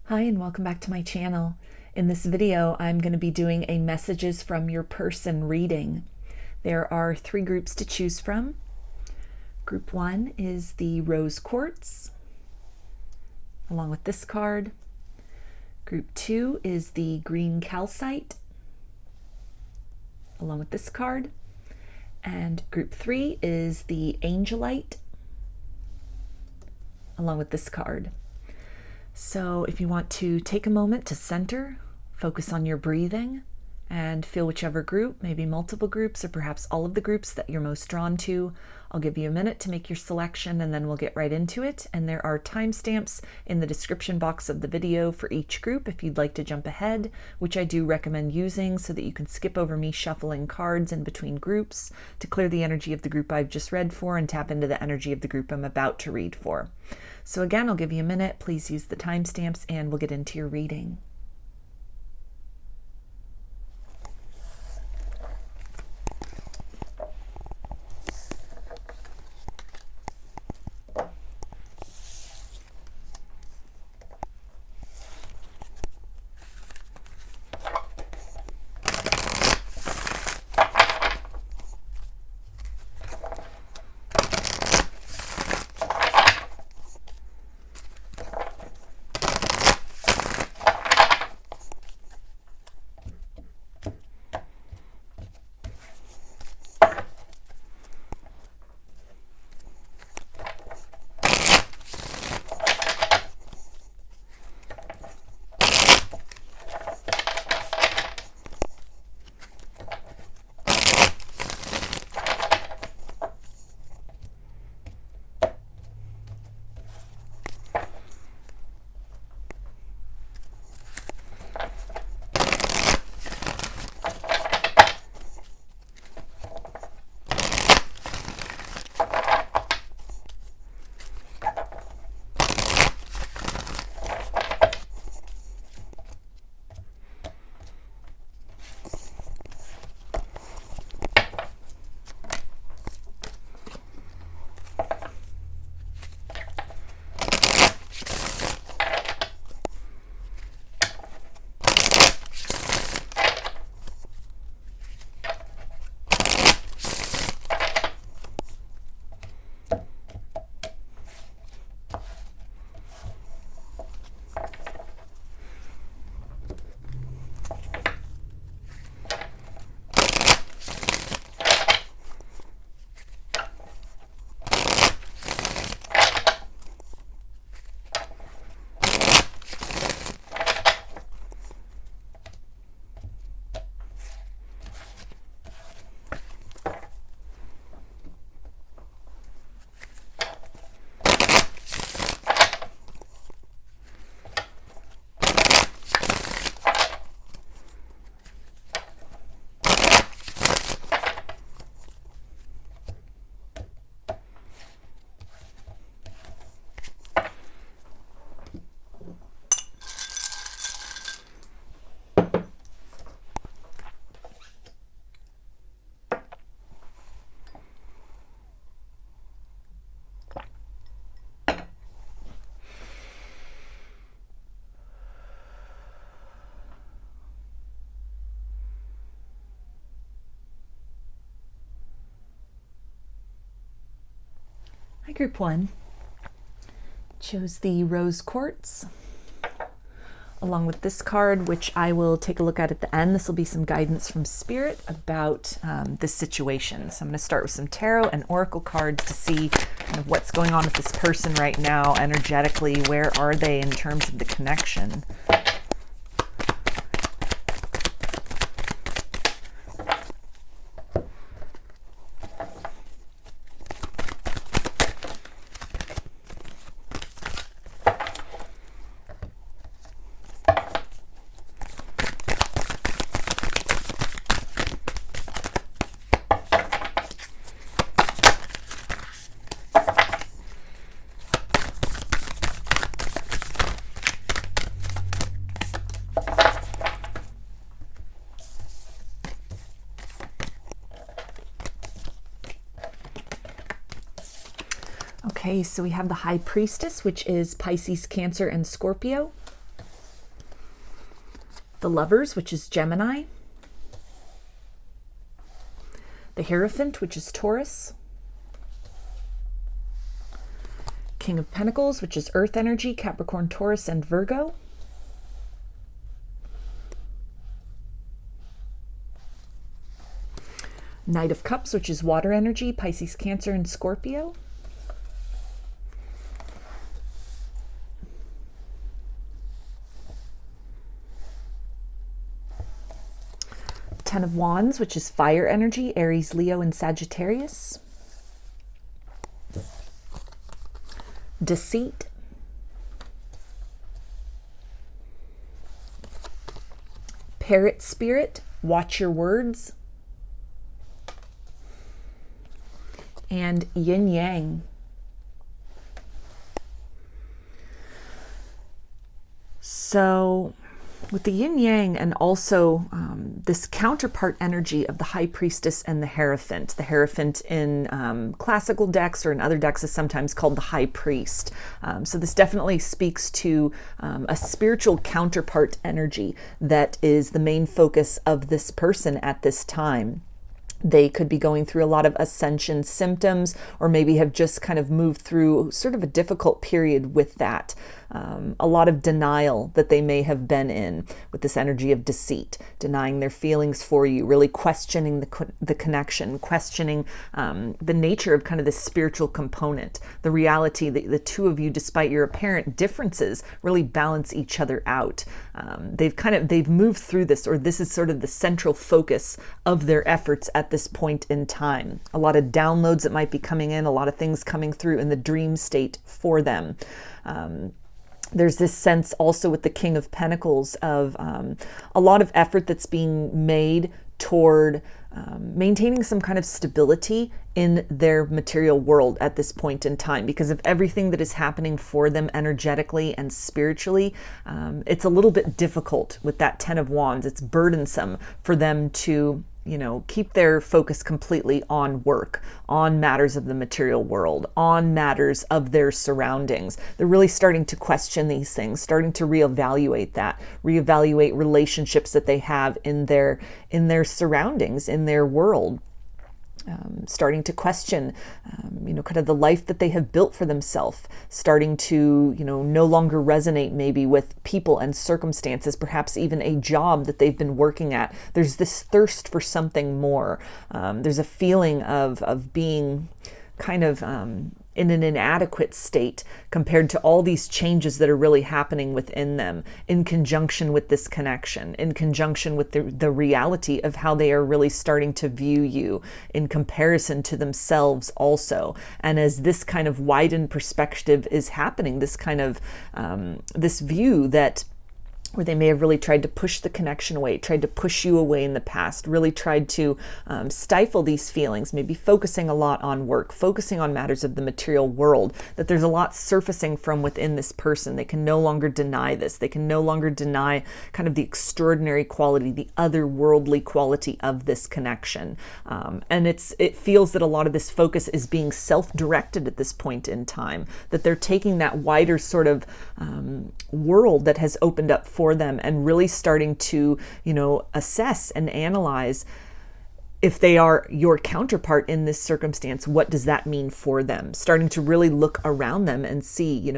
Hi and welcome back to my channel. In this video, I'm going to be doing a messages from your person reading. There are 3 groups to choose from. Group 1 is the rose quartz, along with this card. Group 2 is the green calcite, along with this card. And group 3 is the Angelite, along with this card. So if you want to take a moment to center, focus on your breathing, and feel whichever group, maybe multiple groups or perhaps all of the groups that you're most drawn to. I'll give you a minute to make your selection and then we'll get right into it. And there are timestamps in the description box of the video for each group if you'd like to jump ahead, which I do recommend using so that you can skip over me shuffling cards in between groups to clear the energy of the group I've just read for and tap into the energy of the group I'm about to read for. So again, I'll give you a minute. Please use the timestamps and we'll get into your reading. Hi, Group 1. Chose the rose quartz, along with this card, which I will take a look at the end. This will be some guidance from Spirit about this situation. So I'm going to start with some tarot and oracle cards to see kind of what's going on with this person right now energetically. Where are they in terms of the connection? Okay, so we have the High Priestess, which is Pisces, Cancer, and Scorpio. The Lovers, which is Gemini. The Hierophant, which is Taurus. King of Pentacles, which is Earth energy, Capricorn, Taurus, and Virgo. Knight of Cups, which is water energy, Pisces, Cancer, and Scorpio. Ten of Wands, which is fire energy, Aries, Leo, and Sagittarius. Deceit. Parrot spirit, watch your words. And yin yang. So with the yin yang and also this counterpart energy of the high priestess and the hierophant. The hierophant in classical decks or in other decks is sometimes called the high priest. So this definitely speaks to a spiritual counterpart energy that is the main focus of this person at this time. They could be going through a lot of ascension symptoms, or maybe have just kind of moved through sort of a difficult period with that. A lot of denial that they may have been in with this energy of deceit, denying their feelings for you, really questioning the connection, questioning the nature of kind of this spiritual component, the reality that the two of you, despite your apparent differences, really balance each other out. They've moved through this, or this is sort of the central focus of their efforts at this point in time. A lot of downloads that might be coming in, a lot of things coming through in the dream state for them. There's this sense also with the King of Pentacles of a lot of effort that's being made toward maintaining some kind of stability in their material world at this point in time because of everything that is happening for them energetically and spiritually. It's a little bit difficult with that Ten of Wands. It's burdensome for them to keep their focus completely on work, on matters of the material world, on matters of their surroundings. They're really starting to question these things, starting to reevaluate relationships that they have in their surroundings, in their world. Starting to question, kind of the life that they have built for themselves, starting to, no longer resonate maybe with people and circumstances, perhaps even a job that they've been working at. There's this thirst for something more. There's a feeling of being kind of in an inadequate state compared to all these changes that are really happening within them, in conjunction with this connection, in conjunction with the reality of how they are really starting to view you in comparison to themselves also. And as this kind of widened perspective is happening, this kind of this view that where they may have really tried to push the connection away, tried to push you away in the past, really tried to stifle these feelings, maybe focusing a lot on work, focusing on matters of the material world, that there's a lot surfacing from within this person. They can no longer deny this. They can no longer deny kind of the extraordinary quality, the otherworldly quality of this connection. And it feels that a lot of this focus is being self-directed at this point in time, that they're taking that wider sort of world that has opened up for them and really starting to, assess and analyze if they are your counterpart in this circumstance, what does that mean for them? Starting to really look around them and see,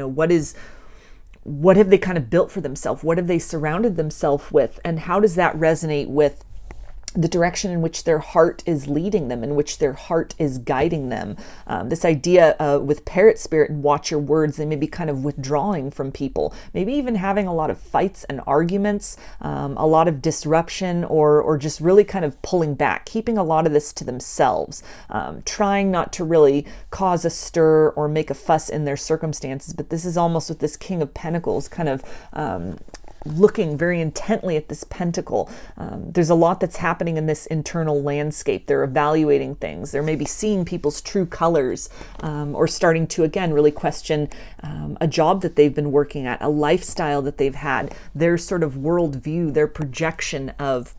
what have they kind of built for themselves? What have they surrounded themselves with? And how does that resonate with the direction in which their heart is leading them, in which their heart is guiding them? This idea with parrot spirit and watch your words, they may be kind of withdrawing from people, maybe even having a lot of fights and arguments, a lot of disruption, or just really kind of pulling back, keeping a lot of this to themselves, trying not to really cause a stir or make a fuss in their circumstances. But this is almost with this King of Pentacles kind of looking very intently at this pentacle. There's a lot that's happening in this internal landscape. They're evaluating things. They're maybe seeing people's true colors, or starting to, again, really question a job that they've been working at, a lifestyle that they've had, their sort of worldview, their projection of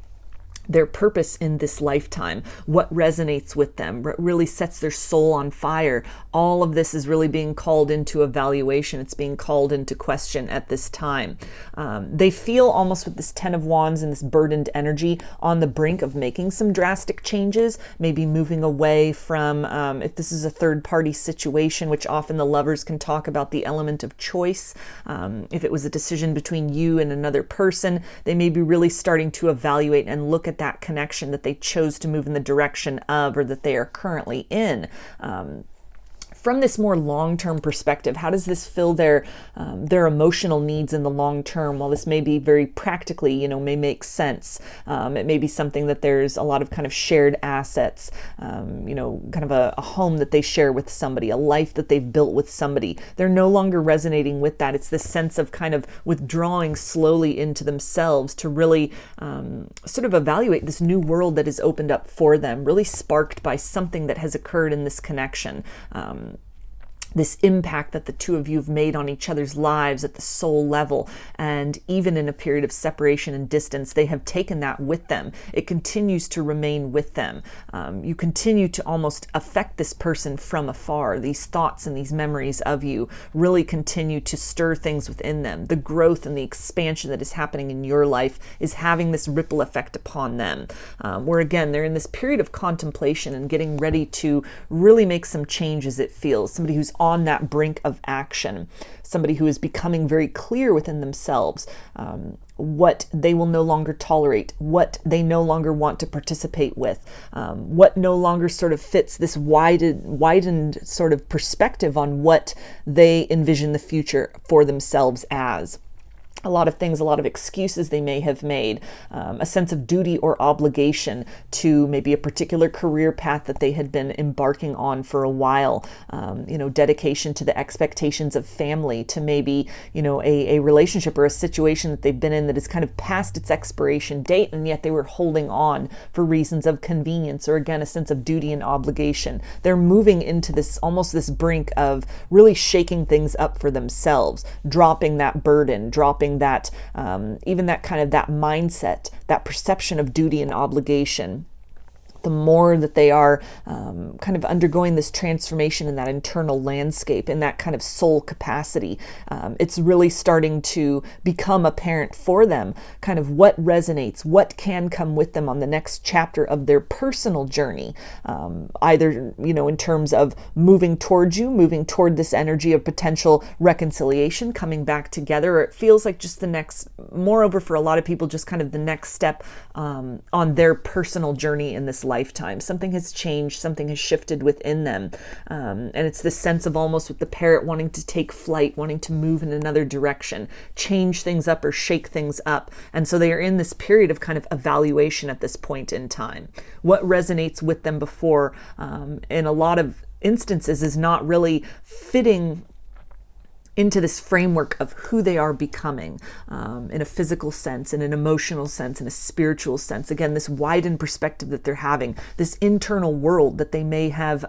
their purpose in this lifetime, what resonates with them, what really sets their soul on fire. All of this is really being called into evaluation. It's being called into question at this time. They feel almost with this 10 of Wands and this burdened energy on the brink of making some drastic changes, maybe moving away from, if this is a third party situation, which often the lovers can talk about the element of choice. If it was a decision between you and another person, they may be really starting to evaluate and look at that connection that they chose to move in the direction of, or that they are currently in. From this more long-term perspective, how does this fill their emotional needs in the long term? While this may be very practically, may make sense. It may be something that there's a lot of kind of shared assets, kind of a home that they share with somebody, a life that they've built with somebody. They're no longer resonating with that. It's this sense of kind of withdrawing slowly into themselves to really sort of evaluate this new world that is opened up for them, really sparked by something that has occurred in this connection. This impact that the two of you have made on each other's lives at the soul level. And even in a period of separation and distance, they have taken that with them. It continues to remain with them. You continue to almost affect this person from afar. These thoughts and these memories of you really continue to stir things within them. The growth and the expansion that is happening in your life is having this ripple effect upon them. Where again, they're in this period of contemplation and getting ready to really make some changes, it feels. Somebody who's on that brink of action, somebody who is becoming very clear within themselves what they will no longer tolerate, what they no longer want to participate with, what no longer sort of fits this widened sort of perspective on what they envision the future for themselves as. A lot of things, a lot of excuses they may have made, a sense of duty or obligation to maybe a particular career path that they had been embarking on for a while, dedication to the expectations of family, to maybe, a relationship or a situation that they've been in that is kind of past its expiration date, and yet they were holding on for reasons of convenience, or again, a sense of duty and obligation. They're moving into this, almost this brink of really shaking things up for themselves, dropping that burden, dropping that, even that kind of that mindset, that perception of duty and obligation. The more that they are kind of undergoing this transformation in that internal landscape, in that kind of soul capacity, it's really starting to become apparent for them kind of what resonates, what can come with them on the next chapter of their personal journey, either, in terms of moving towards you, moving toward this energy of potential reconciliation, coming back together, or it feels like just the next, moreover for a lot of people, just kind of the next step on their personal journey in this lifetime. Something has changed, something has shifted within them. And it's this sense of almost with the parrot wanting to take flight, wanting to move in another direction, change things up or shake things up. And so they are in this period of kind of evaluation at this point in time. What resonates with them before, in a lot of instances, is not really fitting into this framework of who they are becoming, in a physical sense, in an emotional sense, in a spiritual sense. Again, this widened perspective that they're having, this internal world that they may have,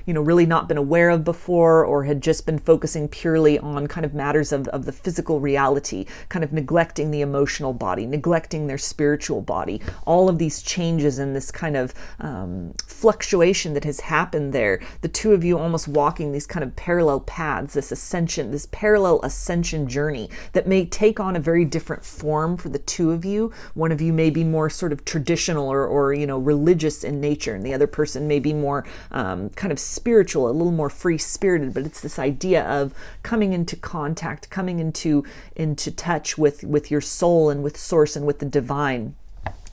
really not been aware of before, or had just been focusing purely on kind of matters of the physical reality, kind of neglecting the emotional body, neglecting their spiritual body. All of these changes and this kind of fluctuation that has happened there, the two of you almost walking these kind of parallel paths, this ascension, this parallel ascension journey that may take on a very different form for the two of you. One of you may be more sort of traditional or religious in nature, and the other person may be more kind of spiritual, a little more free-spirited. But it's this idea of coming into contact, coming into touch with your soul and with source and with the divine.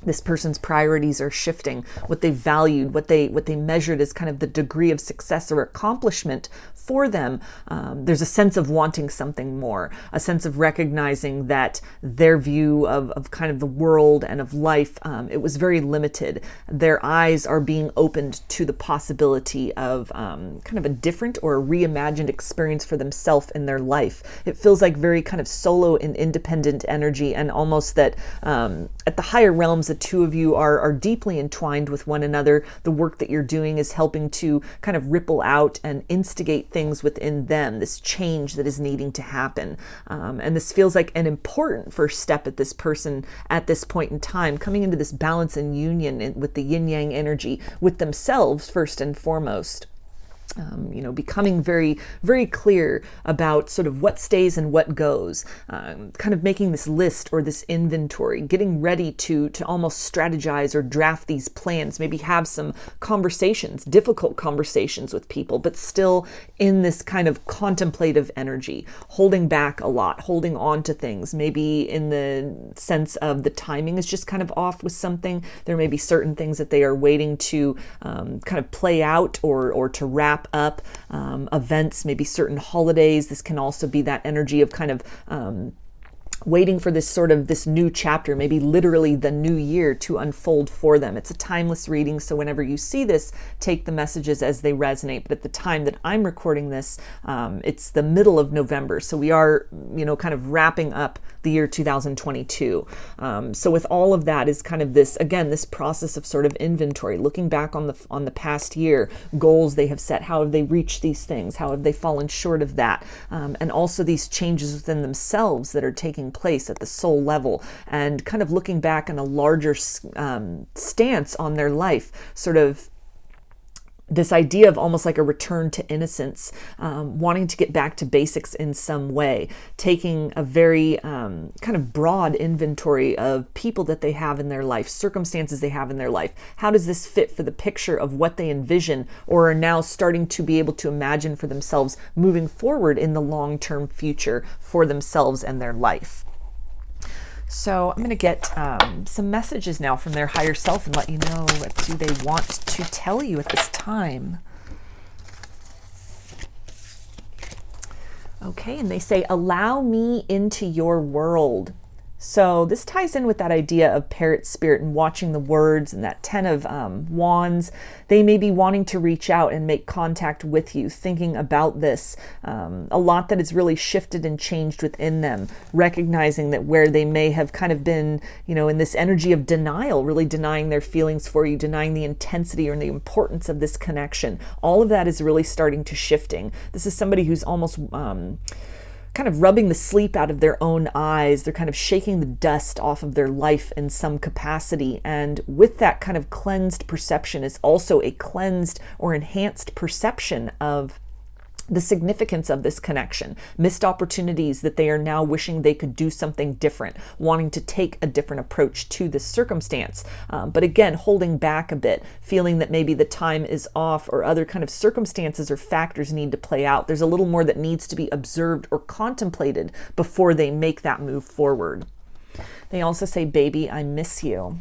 This person's priorities are shifting. What they valued, what they measured as kind of the degree of success or accomplishment for them, there's a sense of wanting something more, a sense of recognizing that their view of kind of the world and of life, it was very limited. Their eyes are being opened to the possibility of kind of a different or a reimagined experience for themselves in their life. It feels like very kind of solo and independent energy, and almost that at the higher realms that two of you are deeply entwined with one another. The work that you're doing is helping to kind of ripple out and instigate things within them, this change that is needing to happen. And this feels like an important first step at this person at this point in time, coming into this balance and union with the yin-yang energy with themselves first and foremost. Becoming very, very clear about sort of what stays and what goes, kind of making this list or this inventory, getting ready to almost strategize or draft these plans, maybe have some conversations, difficult conversations with people, but still in this kind of contemplative energy, holding back a lot, holding on to things, maybe in the sense of the timing is just kind of off with something. There may be certain things that they are waiting to kind of play out or to wrap up, events, maybe certain holidays. This can also be that energy of kind of waiting for this new chapter, maybe literally the new year to unfold for them. It's a timeless reading, so whenever you see this, take the messages as they resonate. But at the time that I'm recording this, it's the middle of November, so we are, kind of wrapping up the year 2022. So with all of that is kind of this process of sort of inventory, looking back on the past year, goals they have set, how have they reached these things, how have they fallen short of that, and also these changes within themselves that are taking place at the soul level, and kind of looking back on a larger stance on their life, sort of this idea of almost like a return to innocence, wanting to get back to basics in some way, taking a very kind of broad inventory of people that they have in their life, circumstances they have in their life. How does this fit for the picture of what they envision or are now starting to be able to imagine for themselves moving forward in the long-term future for themselves and their life? So I'm going to get some messages now from their higher self and let you know what do they want to tell you at this time. Okay, and they say, allow me into your world. So this ties in with that idea of parrot spirit and watching the words and that 10 of wands. They may be wanting to reach out and make contact with you, thinking about this. A lot that has really shifted and changed within them, recognizing that where they may have kind of been, in this energy of denial, really denying their feelings for you, denying the intensity or the importance of this connection. All of that is really starting to shifting. This is somebody who's almost kind of rubbing the sleep out of their own eyes. They're kind of shaking the dust off of their life in some capacity. And with that kind of cleansed perception is also a cleansed or enhanced perception of the significance of this connection, missed opportunities that they are now wishing they could do something different, wanting to take a different approach to this circumstance. But again, holding back a bit, feeling that maybe the time is off or other kind of circumstances or factors need to play out. There's a little more that needs to be observed or contemplated before they make that move forward. They also say, baby, I miss you.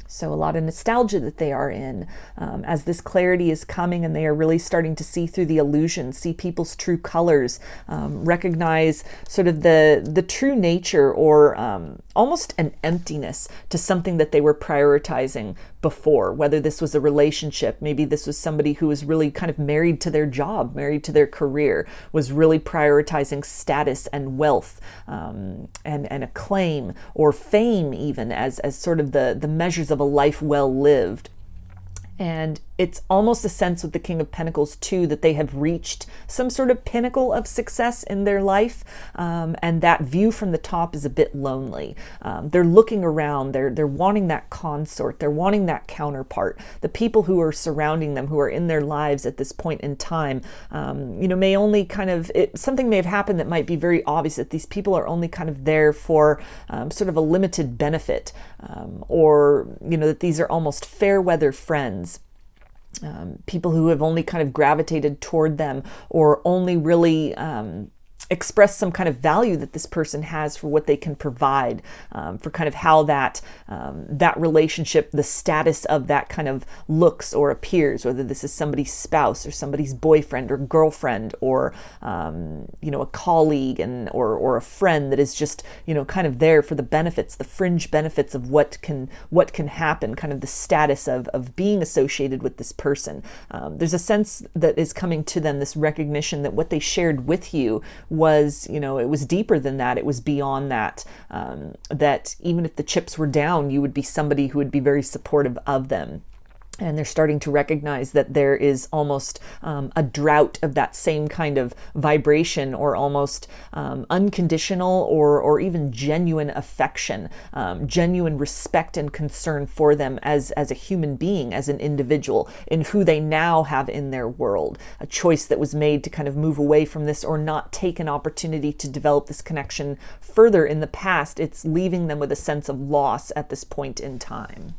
So a lot of nostalgia that they are in as this clarity is coming and they are really starting to see through the illusion, see people's true colors, recognize sort of the true nature or almost an emptiness to something that they were prioritizing before, whether this was a relationship, maybe this was somebody who was really kind of married to their job, married to their career, was really prioritizing status and wealth and acclaim or fame even as sort of the measures of a life well lived. And it's almost a sense with the King of Pentacles too that they have reached some sort of pinnacle of success in their life, and that view from the top is a bit lonely. They're looking around, they're wanting that consort, they're wanting that counterpart. The people who are surrounding them, who are in their lives at this point in time, may only kind of, something may have happened that might be very obvious that these people are only kind of there for sort of a limited benefit, or that these are almost fair weather friends. People who have only kind of gravitated toward them or only really express some kind of value that this person has for what they can provide, for kind of how that relationship, the status of that kind of looks or appears, whether this is somebody's spouse or somebody's boyfriend or girlfriend or a colleague or a friend that is just kind of there for the benefits, the fringe benefits of what can happen, kind of the status of being associated with this person. There's a sense that is coming to them, this recognition that what they shared with you was, it was deeper than that. It was beyond that, that even if the chips were down, you would be somebody who would be very supportive of them. And they're starting to recognize that there is almost a drought of that same kind of vibration, or almost unconditional or even genuine affection, genuine respect and concern for them as a human being, as an individual, in who they now have in their world. A choice that was made to kind of move away from this, or not take an opportunity to develop this connection further in the past. It's leaving them with a sense of loss at this point in time.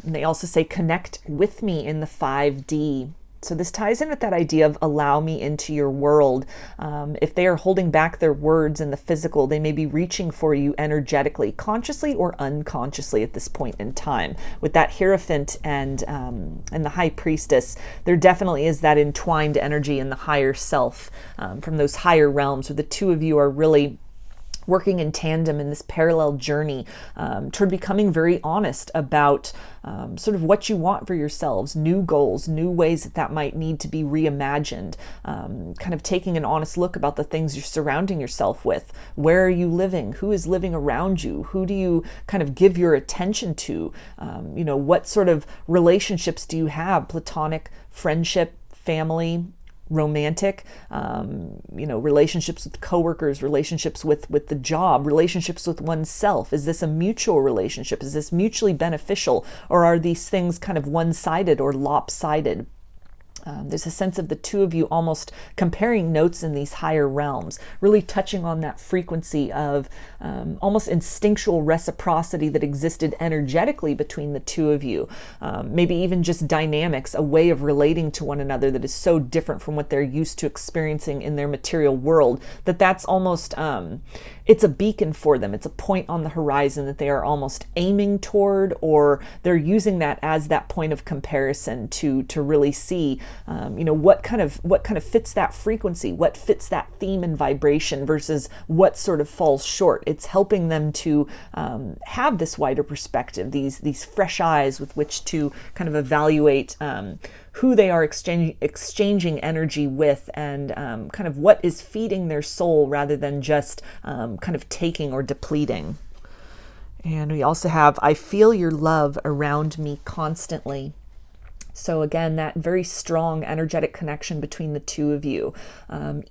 And they also say, connect with me in the 5D. So this ties in with that idea of allow me into your world. If they are holding back their words in the physical, they may be reaching for you energetically, consciously or unconsciously at this point in time. With that Hierophant and the High Priestess, there definitely is that entwined energy in the higher self, from those higher realms, where the two of you are really working in tandem in this parallel journey toward becoming very honest about sort of what you want for yourselves, new goals, new ways that might need to be reimagined, kind of taking an honest look about the things you're surrounding yourself with. Where are you living? Who is living around you? Who do you kind of give your attention to? What sort of relationships do you have? Platonic, friendship, family, romantic, relationships with coworkers, relationships with the job, relationships with oneself. Is this a mutual relationship? Is this mutually beneficial? Or are these things kind of one-sided or lopsided? There's a sense of the two of you almost comparing notes in these higher realms, really touching on that frequency of almost instinctual reciprocity that existed energetically between the two of you. Maybe even just dynamics, a way of relating to one another that is so different from what they're used to experiencing in their material world, that's almost, it's a beacon for them. It's a point on the horizon that they are almost aiming toward, or they're using that as that point of comparison to really see what kind of fits that frequency, what fits that theme and vibration versus what sort of falls short. It's helping them to have this wider perspective, these fresh eyes with which to kind of evaluate who they are exchanging energy with, and kind of what is feeding their soul rather than just kind of taking or depleting. And we also have, I feel your love around me constantly. So again, that very strong energetic connection between the two of you.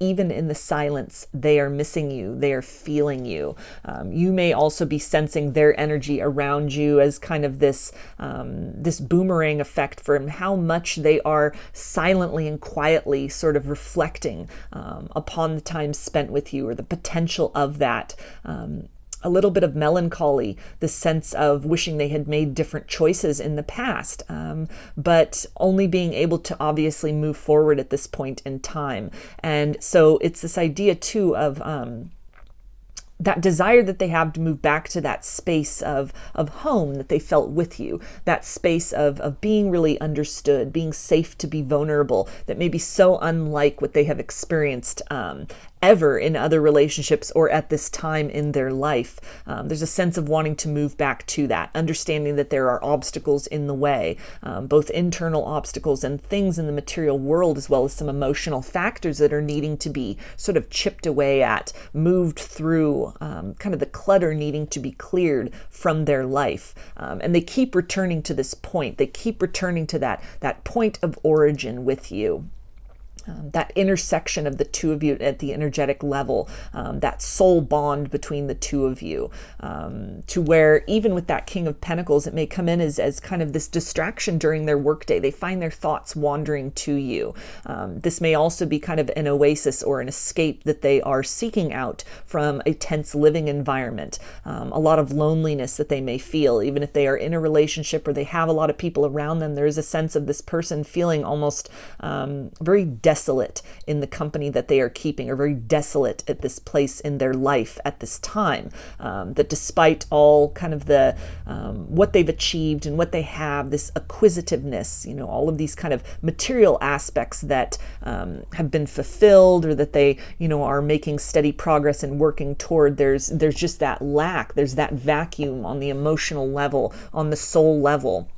Even in the silence, they are missing you. They are feeling you. You may also be sensing their energy around you as kind of this boomerang effect from how much they are silently and quietly sort of reflecting upon the time spent with you, or the potential of that. A little bit of melancholy, the sense of wishing they had made different choices in the past, but only being able to obviously move forward at this point in time. And so it's this idea too of that desire that they have to move back to that space of home that they felt with you, that space of being really understood, being safe to be vulnerable, that may be so unlike what they have experienced ever in other relationships or at this time in their life. There's a sense of wanting to move back to that, understanding that there are obstacles in the way, both internal obstacles and things in the material world, as well as some emotional factors that are needing to be sort of chipped away at, moved through, kind of the clutter needing to be cleared from their life. And they keep returning to this point. They keep returning to that point of origin with you. That intersection of the two of you at the energetic level, that soul bond between the two of you, to where even with that King of Pentacles, it may come in as kind of this distraction during their workday. They find their thoughts wandering to you. This may also be kind of an oasis or an escape that they are seeking out from a tense living environment. A lot of loneliness that they may feel, even if they are in a relationship or they have a lot of people around them. There is a sense of this person feeling almost very desolate in the company that they are keeping, or very desolate at this place in their life at this time, that despite all kind of the what they've achieved and what they have, this acquisitiveness, all of these kind of material aspects that have been fulfilled, or that they are making steady progress and working toward, there's just that lack, there's that vacuum on the emotional level, on the soul level.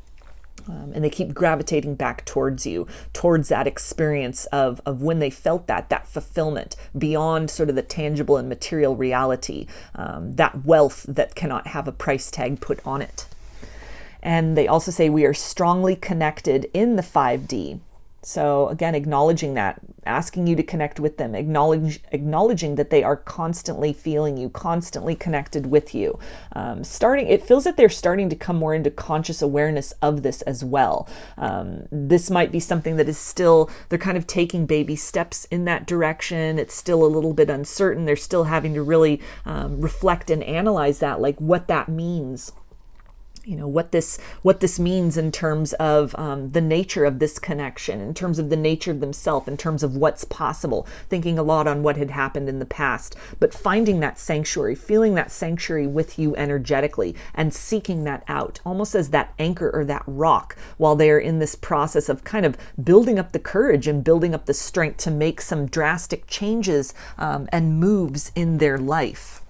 And they keep gravitating back towards you, towards that experience of when they felt that fulfillment beyond sort of the tangible and material reality, that wealth that cannot have a price tag put on it. And they also say we are strongly connected in the 5D. So again, acknowledging that, asking you to connect with them, acknowledging that they are constantly feeling you, constantly connected with you. It feels that they're starting to come more into conscious awareness of this as well. This might be something that is still, they're kind of taking baby steps in that direction. It's still a little bit uncertain. They're still having to really reflect and analyze that, like what that means. What this means in terms of the nature of this connection, in terms of the nature of themselves, in terms of what's possible, thinking a lot on what had happened in the past, but finding that sanctuary, feeling that sanctuary with you energetically and seeking that out, almost as that anchor or that rock, while they're in this process of kind of building up the courage and building up the strength to make some drastic changes and moves in their life.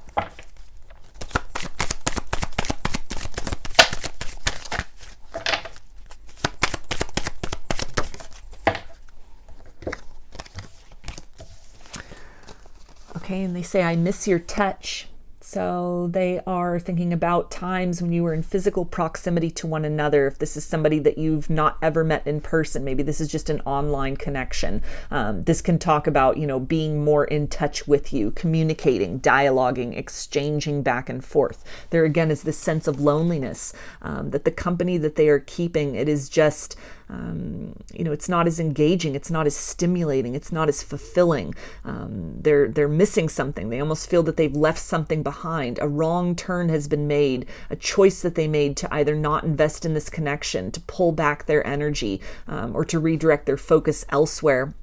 Okay, and they say, I miss your touch. So they are thinking about times when you were in physical proximity to one another. If this is somebody that you've not ever met in person, maybe this is just an online connection. This can talk about, being more in touch with you, communicating, dialoguing, exchanging back and forth. There again is this sense of loneliness, that the company that they are keeping, it is just, it's not as engaging, it's not as stimulating, it's not as fulfilling. They're missing something. They almost feel that they've left something behind. A wrong turn has been made, a choice that they made to either not invest in this connection, to pull back their energy, or to redirect their focus elsewhere.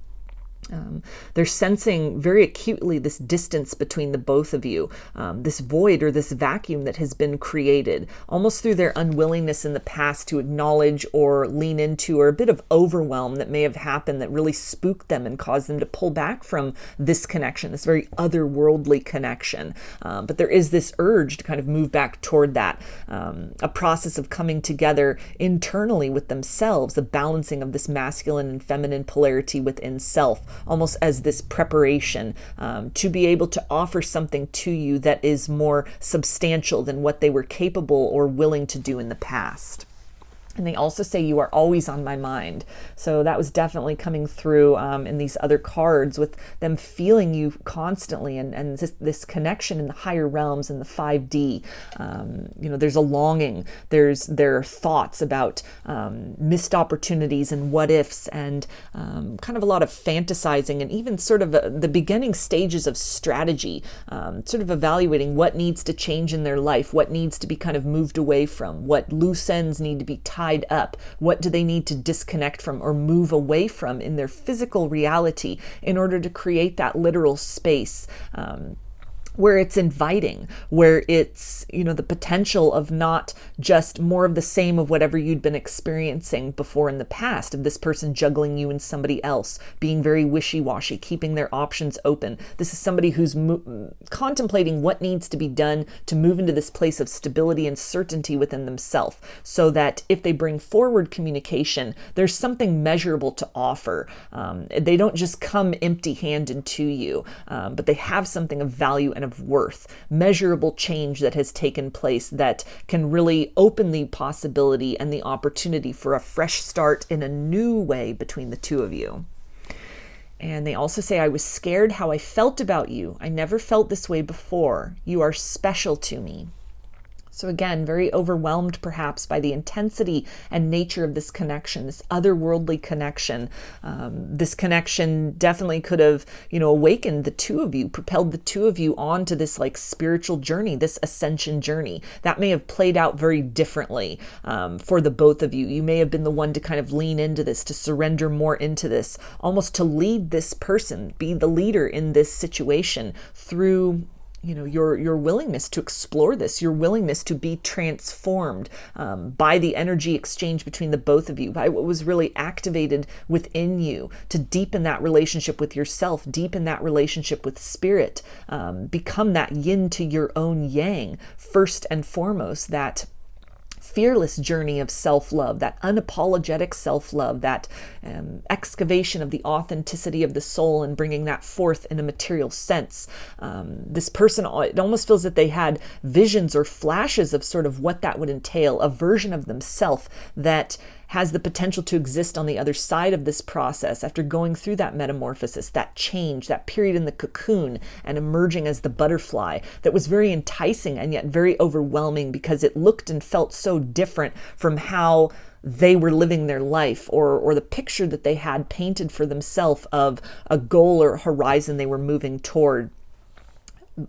They're sensing very acutely this distance between the both of you, this void or this vacuum that has been created, almost through their unwillingness in the past to acknowledge or lean into, or a bit of overwhelm that may have happened that really spooked them and caused them to pull back from this connection, this very otherworldly connection. But there is this urge to kind of move back toward that, a process of coming together internally with themselves, a balancing of this masculine and feminine polarity within self, almost as this preparation to be able to offer something to you that is more substantial than what they were capable or willing to do in the past. And they also say you are always on my mind. So that was definitely coming through in these other cards, with them feeling you constantly, and this connection in the higher realms in the 5D. There's a longing. There are thoughts about missed opportunities and what ifs, and kind of a lot of fantasizing, and even sort of the beginning stages of strategy, sort of evaluating what needs to change in their life, what needs to be kind of moved away from, what loose ends need to be tied up, what do they need to disconnect from or move away from in their physical reality in order to create that literal space where it's inviting, where it's, the potential of not just more of the same of whatever you'd been experiencing before in the past, of this person juggling you and somebody else, being very wishy-washy, keeping their options open. This is somebody who's contemplating what needs to be done to move into this place of stability and certainty within themselves, so that if they bring forward communication, there's something measurable to offer. They don't just come empty-handed to you, but they have something of value and of worth, measurable change that has taken place that can really open the possibility and the opportunity for a fresh start in a new way between the two of you. And they also say, I was scared how I felt about you. I never felt this way before. You are special to me. So again, very overwhelmed perhaps by the intensity and nature of this connection, this otherworldly connection. This connection definitely could have, awakened the two of you, propelled the two of you onto this spiritual journey, this ascension journey. That may have played out very differently for the both of you. You may have been the one to kind of lean into this, to surrender more into this, almost to lead this person, be the leader in this situation through your willingness to explore this, your willingness to be transformed by the energy exchange between the both of you, by what was really activated within you, to deepen that relationship with yourself, deepen that relationship with spirit, become that yin to your own yang, first and foremost, that fearless journey of self-love, that unapologetic self-love, that excavation of the authenticity of the soul and bringing that forth in a material sense. This person, it almost feels that they had visions or flashes of sort of what that would entail, a version of themselves that has the potential to exist on the other side of this process after going through that metamorphosis, that change, that period in the cocoon and emerging as the butterfly that was very enticing and yet very overwhelming because it looked and felt so different from how they were living their life or the picture that they had painted for themselves of a goal or horizon they were moving toward.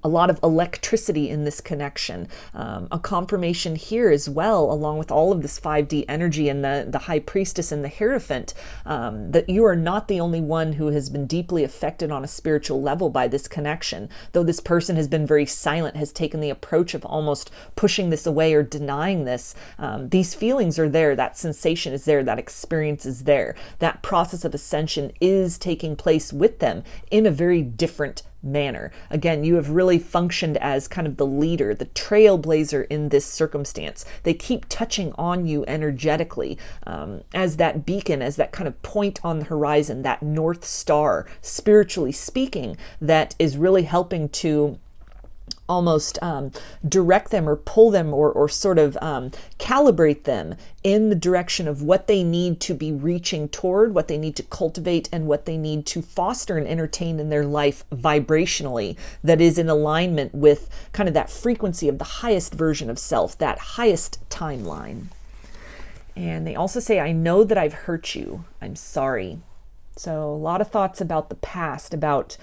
A lot of electricity in this connection. A confirmation here as well, along with all of this 5D energy and the High Priestess and the Hierophant, that you are not the only one who has been deeply affected on a spiritual level by this connection. Though this person has been very silent, has taken the approach of almost pushing this away or denying this, these feelings are there, that sensation is there, that experience is there. That process of ascension is taking place with them in a very different manner. Again, you have really functioned as kind of the leader, the trailblazer in this circumstance. They keep touching on you energetically as that beacon, as that kind of point on the horizon, that North Star, spiritually speaking, that is really helping to almost direct them or pull them or sort of calibrate them in the direction of what they need to be reaching toward, what they need to cultivate, and what they need to foster and entertain in their life vibrationally, that is in alignment with kind of that frequency of the highest version of self, that highest timeline. And they also say, I know that I've hurt you. I'm sorry. So a lot of thoughts about the past, about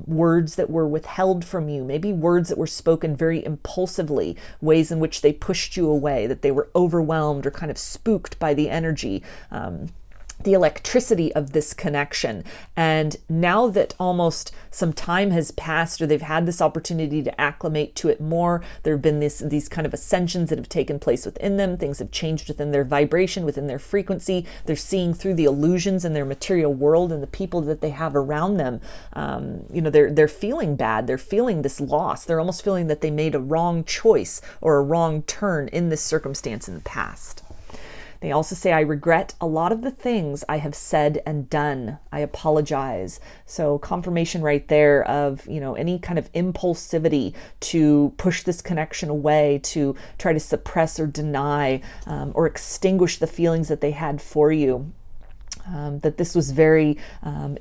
words that were withheld from you, maybe words that were spoken very impulsively, ways in which they pushed you away, that they were overwhelmed or kind of spooked by the energy, the electricity of this connection. And now that almost some time has passed, or they've had this opportunity to acclimate to it more, there have been these kind of ascensions that have taken place within them. Things have changed within their vibration, within their frequency. They're seeing through the illusions in their material world and the people that they have around them. They're feeling bad. They're feeling this loss. They're almost feeling that they made a wrong choice or a wrong turn in this circumstance in the past. They also say, I regret a lot of the things I have said and done. I apologize. So confirmation right there of, any kind of impulsivity to push this connection away, to try to suppress or deny or extinguish the feelings that they had for you. That this was very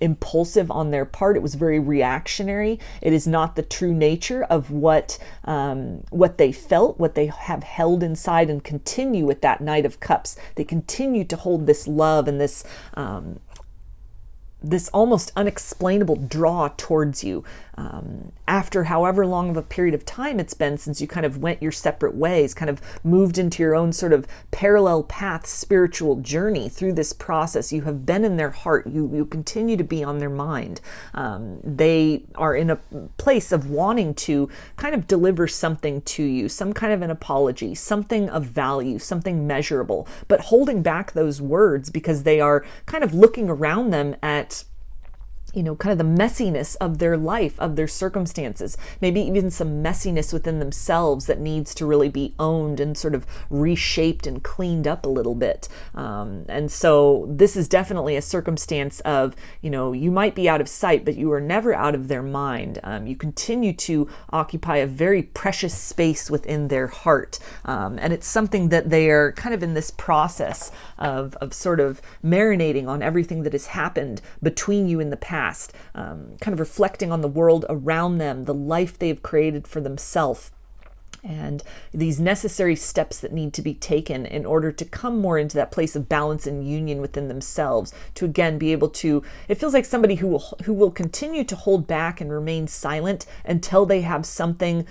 impulsive on their part. It was very reactionary. It is not the true nature of what they felt, what they have held inside, and continue with that Knight of Cups. They continue to hold this love and this almost unexplainable draw towards you. After however long of a period of time it's been since you kind of went your separate ways, kind of moved into your own sort of parallel path spiritual journey through this process, you have been in their heart. You continue to be on their mind. They are in a place of wanting to kind of deliver something to you, some kind of an apology, something of value, something measurable, but holding back those words because they are kind of looking around them at kind of the messiness of their life, of their circumstances, maybe even some messiness within themselves that needs to really be owned and sort of reshaped and cleaned up a little bit. And so this is definitely a circumstance of, you might be out of sight, but you are never out of their mind. You continue to occupy a very precious space within their heart. And it's something that they are kind of in this process of sort of marinating on everything that has happened between you in the past. Kind of reflecting on the world around them, the life they've created for themselves, and these necessary steps that need to be taken in order to come more into that place of balance and union within themselves, to again be able to, it feels like somebody who will continue to hold back and remain silent until they have something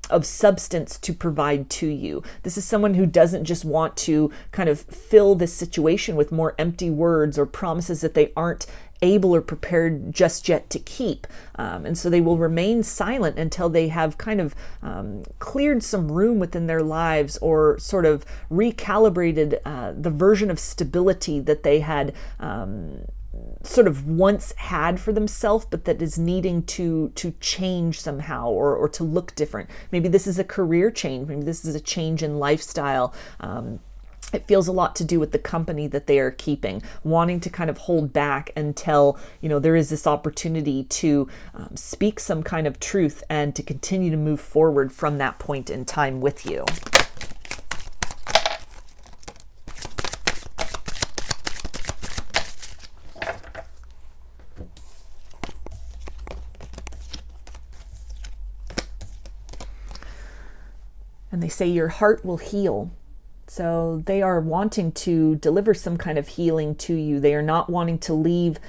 of substance to provide to you. This is someone who doesn't just want to kind of fill this situation with more empty words or promises that they aren't able or prepared just yet to keep. And so they will remain silent until they have kind of cleared some room within their lives or sort of recalibrated the version of stability that they had sort of once had for themselves, but that is needing to change somehow, or to look different. Maybe this is a career change. Maybe this is a change in lifestyle. It feels a lot to do with the company that they are keeping, wanting to kind of hold back until, there is this opportunity to speak some kind of truth and to continue to move forward from that point in time with you. And they say your heart will heal. So they are wanting to deliver some kind of healing to you. They are not wanting to leave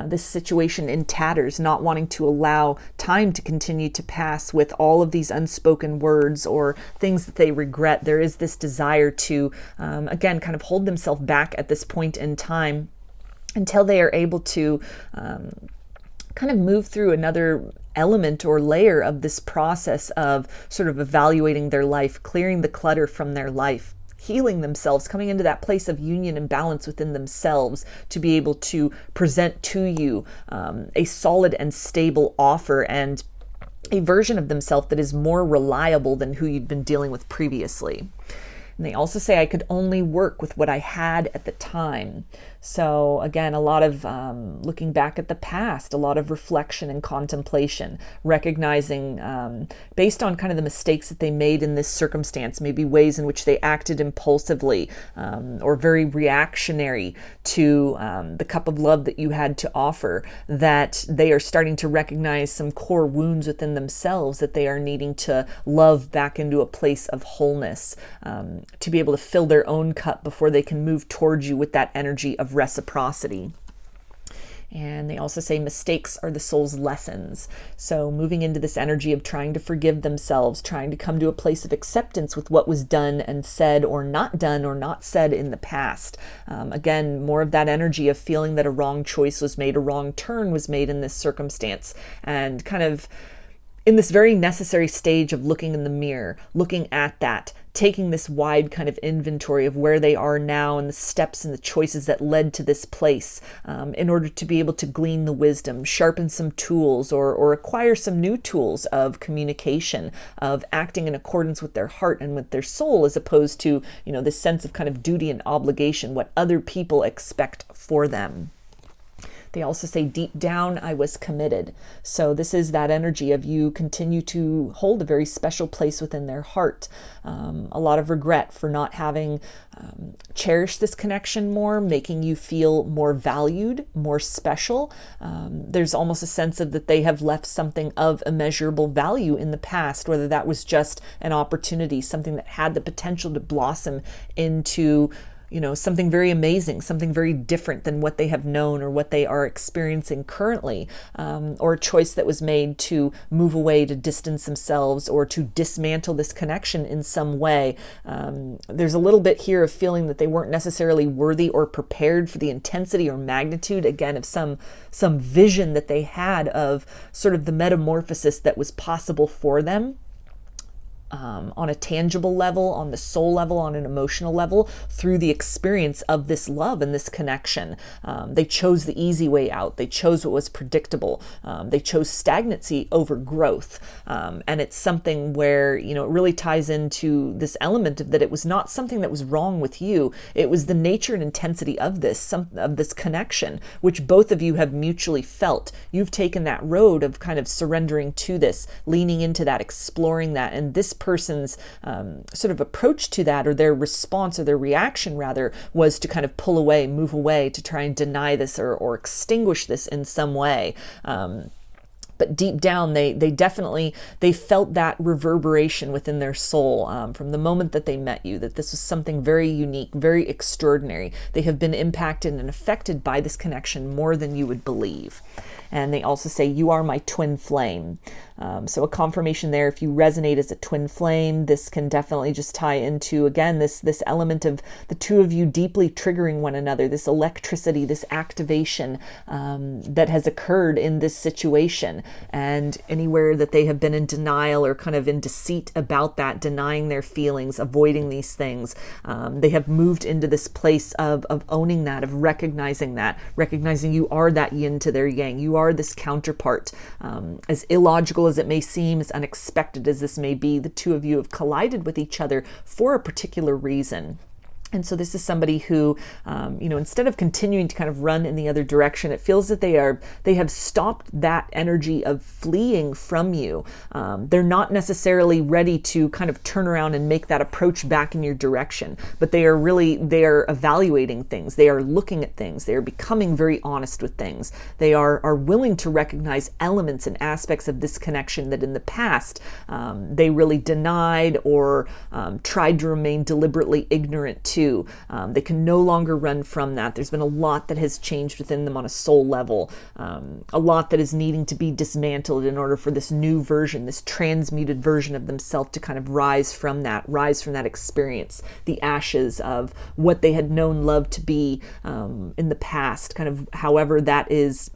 this situation in tatters, not wanting to allow time to continue to pass with all of these unspoken words or things that they regret. There is this desire to, again, kind of hold themselves back at this point in time until they are able to kind of move through another element or layer of this process of sort of evaluating their life, clearing the clutter from their life, healing themselves, coming into that place of union and balance within themselves to be able to present to you a solid and stable offer and a version of themselves that is more reliable than who you'd been dealing with previously. And they also say, I could only work with what I had at the time. So again, a lot of looking back at the past, a lot of reflection and contemplation, recognizing based on kind of the mistakes that they made in this circumstance, maybe ways in which they acted impulsively or very reactionary to the cup of love that you had to offer, that they are starting to recognize some core wounds within themselves that they are needing to love back into a place of wholeness, to be able to fill their own cup before they can move towards you with that energy of reciprocity. And they also say mistakes are the soul's lessons. So moving into this energy of trying to forgive themselves, trying to come to a place of acceptance with what was done and said or not done or not said in the past. Again, more of that energy of feeling that a wrong choice was made, a wrong turn was made in this circumstance, and kind of in this very necessary stage of looking in the mirror, looking at that, taking this wide kind of inventory of where they are now and the steps and the choices that led to this place, in order to be able to glean the wisdom, sharpen some tools, or acquire some new tools of communication, of acting in accordance with their heart and with their soul, as opposed to, this sense of kind of duty and obligation, what other people expect for them. They also say deep down, I was committed. So this is that energy of you continue to hold a very special place within their heart. A lot of regret for not having cherished this connection more, making you feel more valued, more special. There's almost a sense of that they have left something of immeasurable value in the past, whether that was just an opportunity, something that had the potential to blossom into something very amazing, something very different than what they have known or what they are experiencing currently, or a choice that was made to move away, to distance themselves, or to dismantle this connection in some way. There's a little bit here of feeling that they weren't necessarily worthy or prepared for the intensity or magnitude, again, of some vision that they had of sort of the metamorphosis that was possible for them. On a tangible level, on the soul level, on an emotional level, through the experience of this love and this connection. They chose the easy way out. They chose what was predictable. They chose stagnancy over growth. And it's something where, it really ties into this element of that it was not something that was wrong with you. It was the nature and intensity of this connection, which both of you have mutually felt. You've taken that road of kind of surrendering to this, leaning into that, exploring that, and this person's sort of approach to that, or their response, or their reaction rather, was to kind of pull away, move away, to try and deny this or extinguish this in some way. But deep down, they definitely felt that reverberation within their soul from the moment that they met you, that this was something very unique, very extraordinary. They have been impacted and affected by this connection more than you would believe. And they also say, you are my twin flame. So a confirmation there, if you resonate as a twin flame, this can definitely just tie into, again, this element of the two of you deeply triggering one another, this electricity, this activation that has occurred in this situation. And anywhere that they have been in denial or kind of in deceit about that, denying their feelings, avoiding these things, they have moved into this place of owning that, of recognizing that, recognizing you are that yin to their yang. You are this counterpart. As illogical as it may seem, as unexpected as this may be, the two of you have collided with each other for a particular reason. And so this is somebody who, instead of continuing to kind of run in the other direction, it feels that they have stopped that energy of fleeing from you. They're not necessarily ready to kind of turn around and make that approach back in your direction, but they are evaluating things. They are looking at things. They are becoming very honest with things. They are willing to recognize elements and aspects of this connection that in the past they really denied or tried to remain deliberately ignorant to. They can no longer run from that. There's been a lot that has changed within them on a soul level, a lot that is needing to be dismantled in order for this new version, this transmuted version of themselves to kind of rise from that experience, the ashes of what they had known love to be in the past, kind of however that is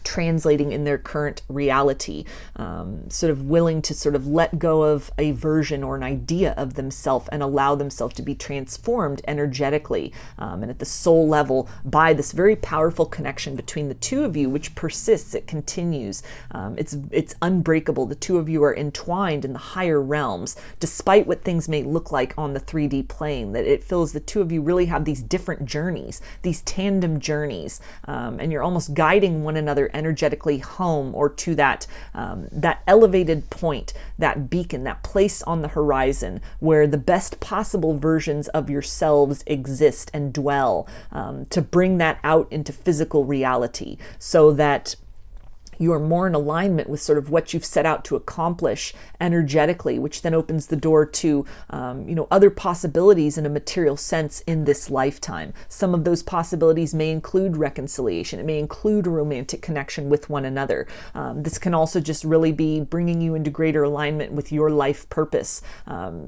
translating in their current reality, sort of willing to sort of let go of a version or an idea of themselves and allow themselves to be transformed energetically and at the soul level by this very powerful connection between the two of you, which persists. It continues. It's unbreakable. The two of you are entwined in the higher realms, despite what things may look like on the 3D plane. That it feels the two of you really have these different journeys, these tandem journeys, and you're almost guiding one another energetically home or to that elevated point, that beacon, that place on the horizon where the best possible versions of yourselves exist and dwell, to bring that out into physical reality so that you are more in alignment with sort of what you've set out to accomplish energetically, which then opens the door to, other possibilities in a material sense in this lifetime. Some of those possibilities may include reconciliation. It may include a romantic connection with one another. This can also just really be bringing you into greater alignment with your life purpose,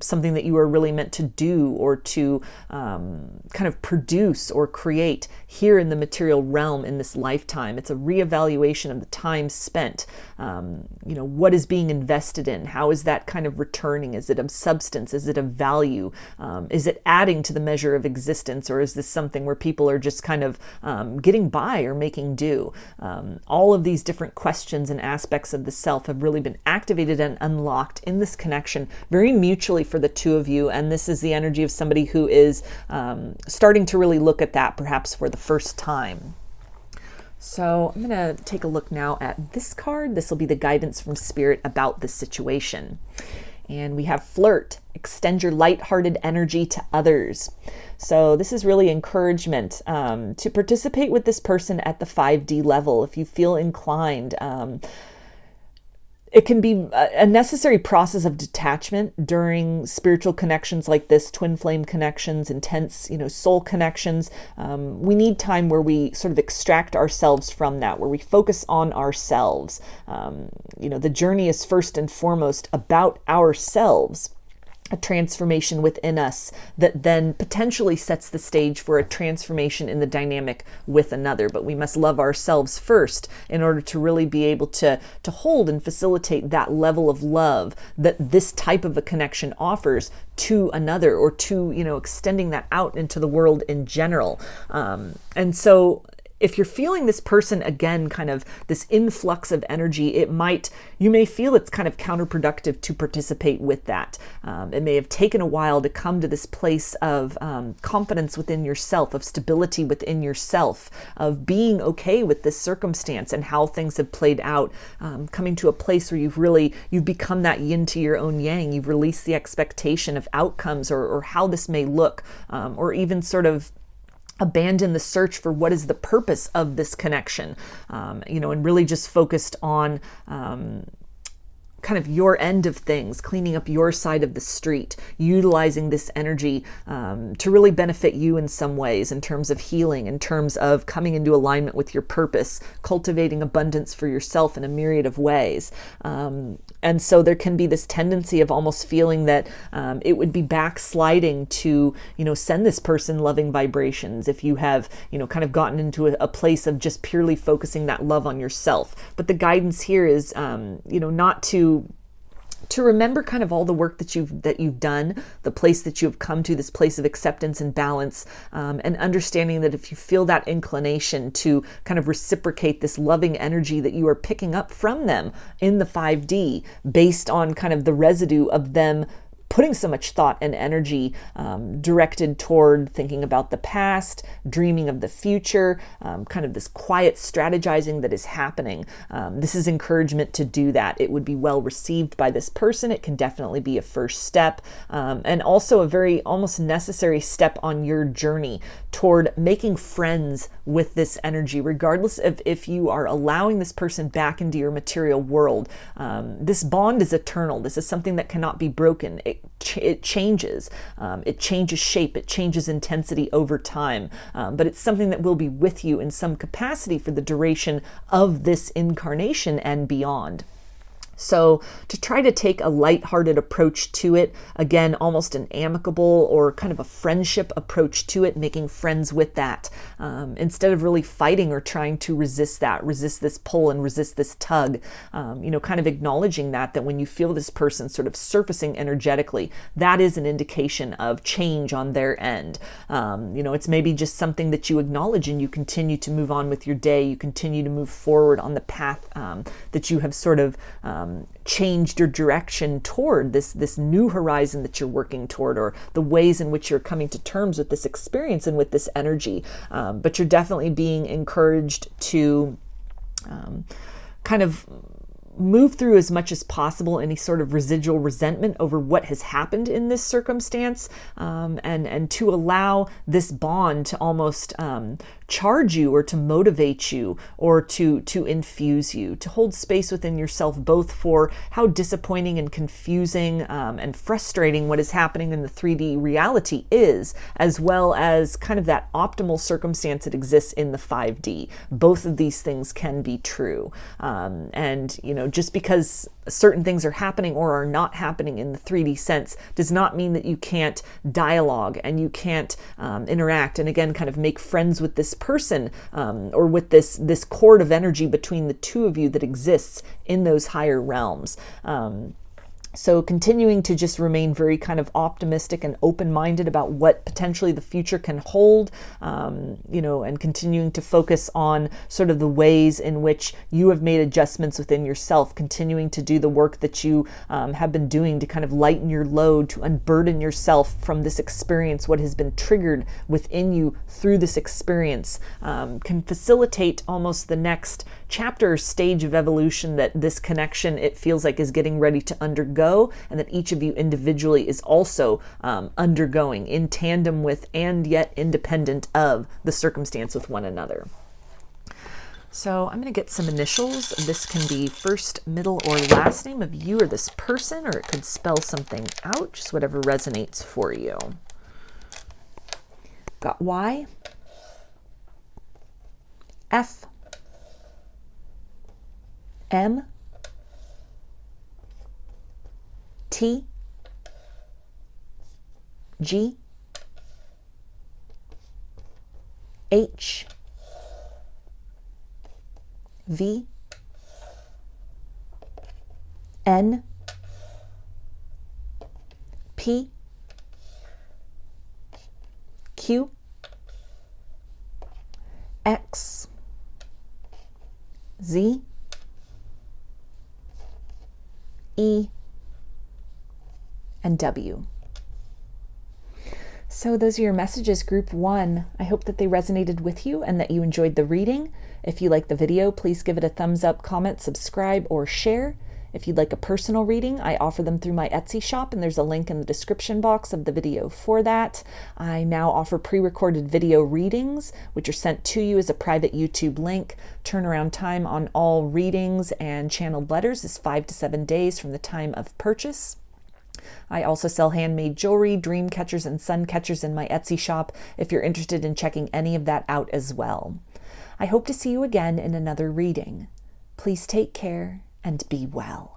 something that you are really meant to do or to kind of produce or create here in the material realm in this lifetime. It's a reevaluation of the time spent. What is being invested in? How is that kind of returning? Is it of substance? Is it of value? Is it adding to the measure of existence? Or is this something where people are just kind of getting by or making do? All of these different questions and aspects of the self have really been activated and unlocked in this connection very mutually for the two of you. And this is the energy of somebody who is starting to really look at that perhaps for the first time. So I'm going to take a look now at this card. This will be the guidance from Spirit about this situation. And we have flirt, extend your lighthearted energy to others. So this is really encouragement to participate with this person at the 5D level if you feel inclined. It can be a necessary process of detachment during spiritual connections like this, twin flame connections, intense, soul connections. We need time where we sort of extract ourselves from that, where we focus on ourselves. The journey is first and foremost about ourselves. A transformation within us that then potentially sets the stage for a transformation in the dynamic with another. But we must love ourselves first in order to really be able to hold and facilitate that level of love that this type of a connection offers to another, or to, extending that out into the world in general. And so if you're feeling this person, again, kind of this influx of energy, you may feel it's kind of counterproductive to participate with that. It may have taken a while to come to this place of confidence within yourself, of stability within yourself, of being okay with this circumstance and how things have played out, coming to a place where you've become that yin to your own yang. You've released the expectation of outcomes or how this may look, or even sort of abandon the search for what is the purpose of this connection, and really just focused on kind of your end of things, cleaning up your side of the street, utilizing this energy to really benefit you in some ways, in terms of healing, in terms of coming into alignment with your purpose, cultivating abundance for yourself in a myriad of ways. And so there can be this tendency of almost feeling that it would be backsliding to, send this person loving vibrations if you have, kind of gotten into a place of just purely focusing that love on yourself. But the guidance here is, not to remember kind of all the work that you've done, the place that you have come to, this place of acceptance and balance, and understanding that if you feel that inclination to kind of reciprocate this loving energy that you are picking up from them in the 5D, based on kind of the residue of them putting so much thought and energy directed toward thinking about the past, dreaming of the future, kind of this quiet strategizing that is happening. This is encouragement to do that. It would be well received by this person. It can definitely be a first step, and also a very almost necessary step on your journey toward making friends with this energy, regardless of if you are allowing this person back into your material world. This bond is eternal. This is something that cannot be broken. It changes. It changes shape. It changes intensity over time. But it's something that will be with you in some capacity for the duration of this incarnation and beyond. So to try to take a lighthearted approach to it, again, almost an amicable or kind of a friendship approach to it, making friends with that, instead of really fighting or trying to resist this pull and resist this tug, kind of acknowledging that when you feel this person sort of surfacing energetically, that is an indication of change on their end. It's maybe just something that you acknowledge and you continue to move on with your day. You continue to move forward on the path that you have sort of changed your direction toward this new horizon that you're working toward, or the ways in which you're coming to terms with this experience and with this energy. But you're definitely being encouraged to kind of move through as much as possible any sort of residual resentment over what has happened in this circumstance, and to allow this bond to almost charge you, or to motivate you, or to infuse you, to hold space within yourself, both for how disappointing and confusing and frustrating what is happening in the 3D reality is, as well as kind of that optimal circumstance that exists in the 5D. Both of these things can be true. And just because certain things are happening or are not happening in the 3D sense does not mean that you can't dialogue and you can't interact, and again, kind of make friends with this person, or with this cord of energy between the two of you that exists in those higher realms. So continuing to just remain very kind of optimistic and open-minded about what potentially the future can hold, and continuing to focus on sort of the ways in which you have made adjustments within yourself, continuing to do the work that you have been doing to kind of lighten your load, to unburden yourself from this experience, what has been triggered within you through this experience, can facilitate almost the next chapter or stage of evolution that this connection, it feels like, is getting ready to undergo, and that each of you individually is also undergoing in tandem with and yet independent of the circumstance with one another. So I'm going to get some initials. This can be first, middle, or last name of you or this person, or it could spell something out, just whatever resonates for you. Got Y, F, M, T, G, H, V, N, P, Q, X, Z, E, and W. So those are your messages, group 1. I hope that they resonated with you and that you enjoyed the reading. If you like the video, please give it a thumbs up, comment, subscribe, or share. If you'd like a personal reading, I offer them through my Etsy shop, and there's a link in the description box of the video for that. I now offer pre-recorded video readings, which are sent to you as a private YouTube link. Turnaround time on all readings and channeled letters is 5 to 7 days from the time of purchase. I also sell handmade jewelry, dreamcatchers, and suncatchers in my Etsy shop if you're interested in checking any of that out as well. I hope to see you again in another reading. Please take care and be well.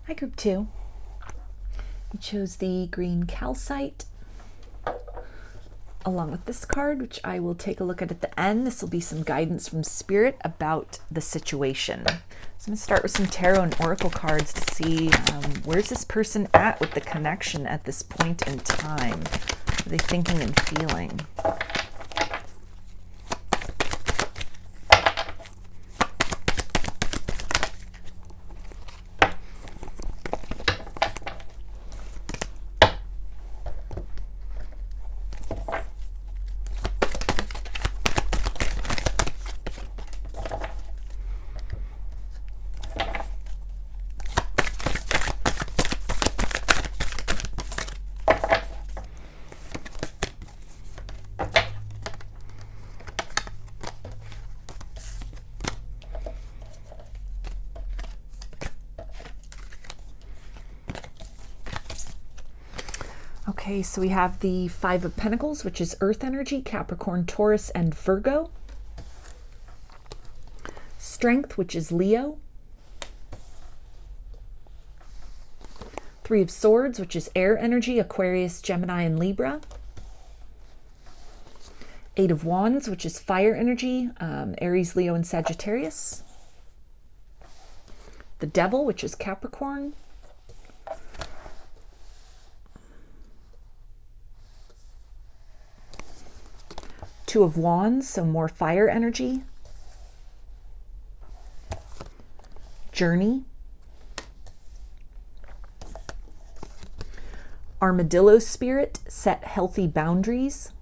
Hi, Group 2. You chose the green Calcite along with this card, which I will take a look at the end. This will be some guidance from Spirit about the situation. So I'm going to start with some tarot and oracle cards to see where's this person at with the connection at this point in time. What are they thinking and feeling? Okay, so we have the Five of Pentacles, which is Earth energy, Capricorn, Taurus, and Virgo. Strength, which is Leo. Three of Swords, which is air energy, Aquarius, Gemini, and Libra. Eight of Wands, which is fire energy, Aries, Leo, and Sagittarius. The Devil, which is Capricorn. Two of Wands, so more fire energy. Journey. Armadillo spirit, set healthy boundaries.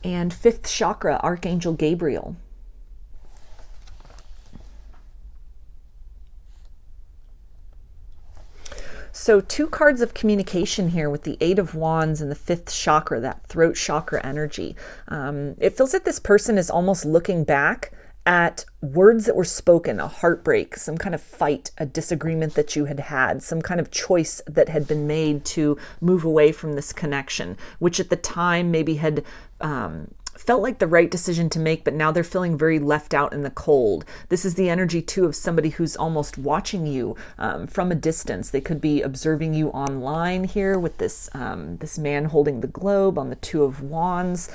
And fifth chakra, Archangel Gabriel. So two cards of communication here with the Eight of Wands and the fifth chakra, that throat chakra energy. It feels like this person is almost looking back at words that were spoken, a heartbreak, some kind of fight, a disagreement that you had had, some kind of choice that had been made to move away from this connection, which at the time maybe had felt like the right decision to make, but now they're feeling very left out in the cold. This is the energy too of somebody who's almost watching you from a distance. They could be observing you online here with this this man holding the globe on the Two of Wands,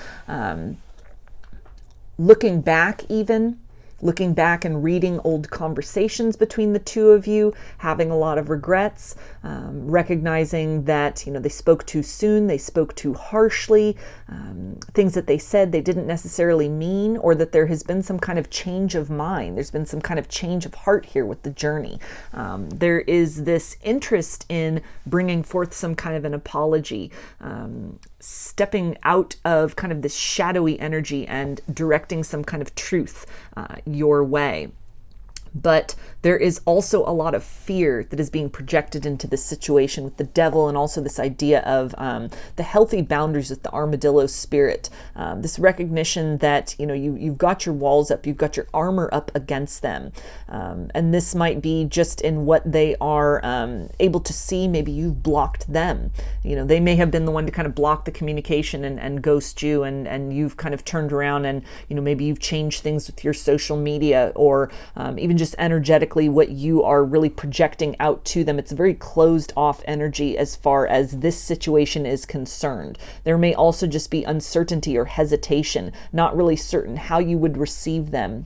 looking back and reading old conversations between the two of you, having a lot of regrets, recognizing that, you know, they spoke too soon, they spoke too harshly, things that they said they didn't necessarily mean, or that there has been some kind of change of mind. There's been some kind of change of heart here with the journey. There is this interest in bringing forth some kind of an apology, stepping out of kind of this shadowy energy and directing some kind of truth your way. But there is also a lot of fear that is being projected into this situation with the Devil, and also this idea of the healthy boundaries with the armadillo spirit. This recognition that, you know, you've got your walls up, you've got your armor up against them. And this might be just in what they are able to see. Maybe you've blocked them. You know, they may have been the one to kind of block the communication and ghost you, and you've kind of turned around and, you know, maybe you've changed things with your social media, or even just energetically what you are really projecting out to them. It's a very closed off energy as far as this situation is concerned. There may also just be uncertainty or hesitation, not really certain how you would receive them.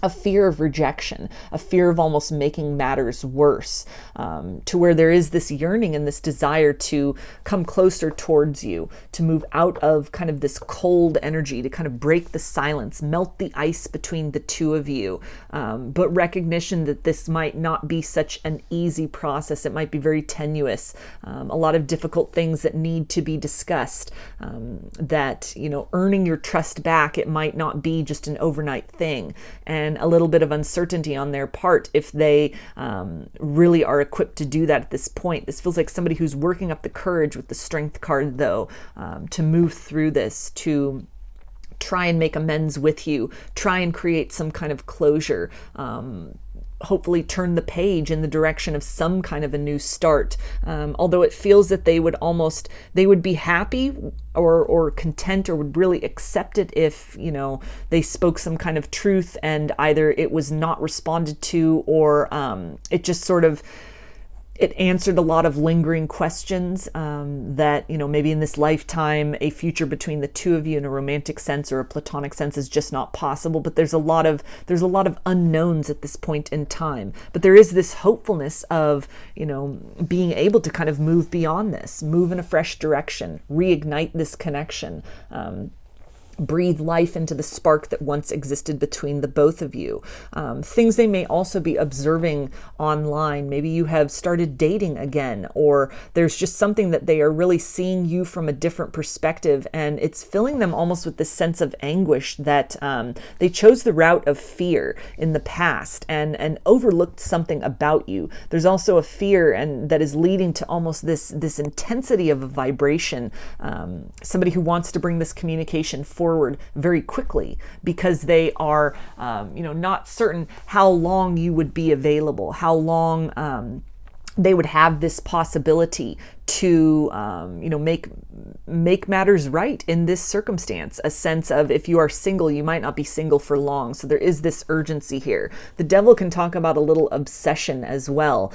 A fear of rejection, a fear of almost making matters worse, to where there is this yearning and this desire to come closer towards you, to move out of kind of this cold energy, to kind of break the silence, melt the ice between the two of you. But recognition that this might not be such an easy process. It might be very tenuous, a lot of difficult things that need to be discussed, that, you know, earning your trust back, it might not be just an overnight thing. And a little bit of uncertainty on their part if they really are equipped to do that at this point. This feels like somebody who's working up the courage with the Strength card, though, to move through this, to try and make amends with you, try and create some kind of closure, hopefully turn the page in the direction of some kind of a new start. Although it feels that they would be happy or content, or would really accept it if, you know, they spoke some kind of truth and either it was not responded to, or it just sort of, it answered a lot of lingering questions, that, you know, maybe in this lifetime, a future between the two of you in a romantic sense or a platonic sense is just not possible. But there's a lot of unknowns at this point in time. But there is this hopefulness of, you know, being able to kind of move beyond this, move in a fresh direction, reignite this connection, breathe life into the spark that once existed between the both of you. Things they may also be observing online. Maybe you have started dating again, or there's just something that they are really seeing you from a different perspective, and it's filling them almost with this sense of anguish that they chose the route of fear in the past and overlooked something about you. There's also a fear and that is leading to almost this intensity of a vibration. Somebody who wants to bring this communication forward very quickly because they are, not certain how long you would be available, how long they would have this possibility to, make matters right in this circumstance. A sense of, if you are single, you might not be single for long. So there is this urgency here. The devil can talk about a little obsession as well.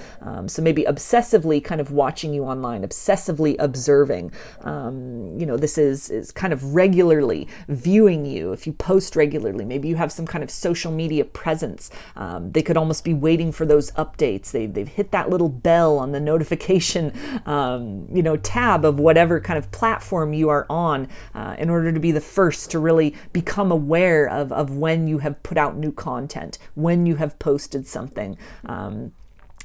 So maybe obsessively kind of watching you online, obsessively observing. This is kind of regularly viewing you. If you post regularly, maybe you have some kind of social media presence. They could almost be waiting for those updates. They've hit that little bell on the notification tab of whatever kind of platform you are on, in order to be the first to really become aware of when you have put out new content, when you have posted something.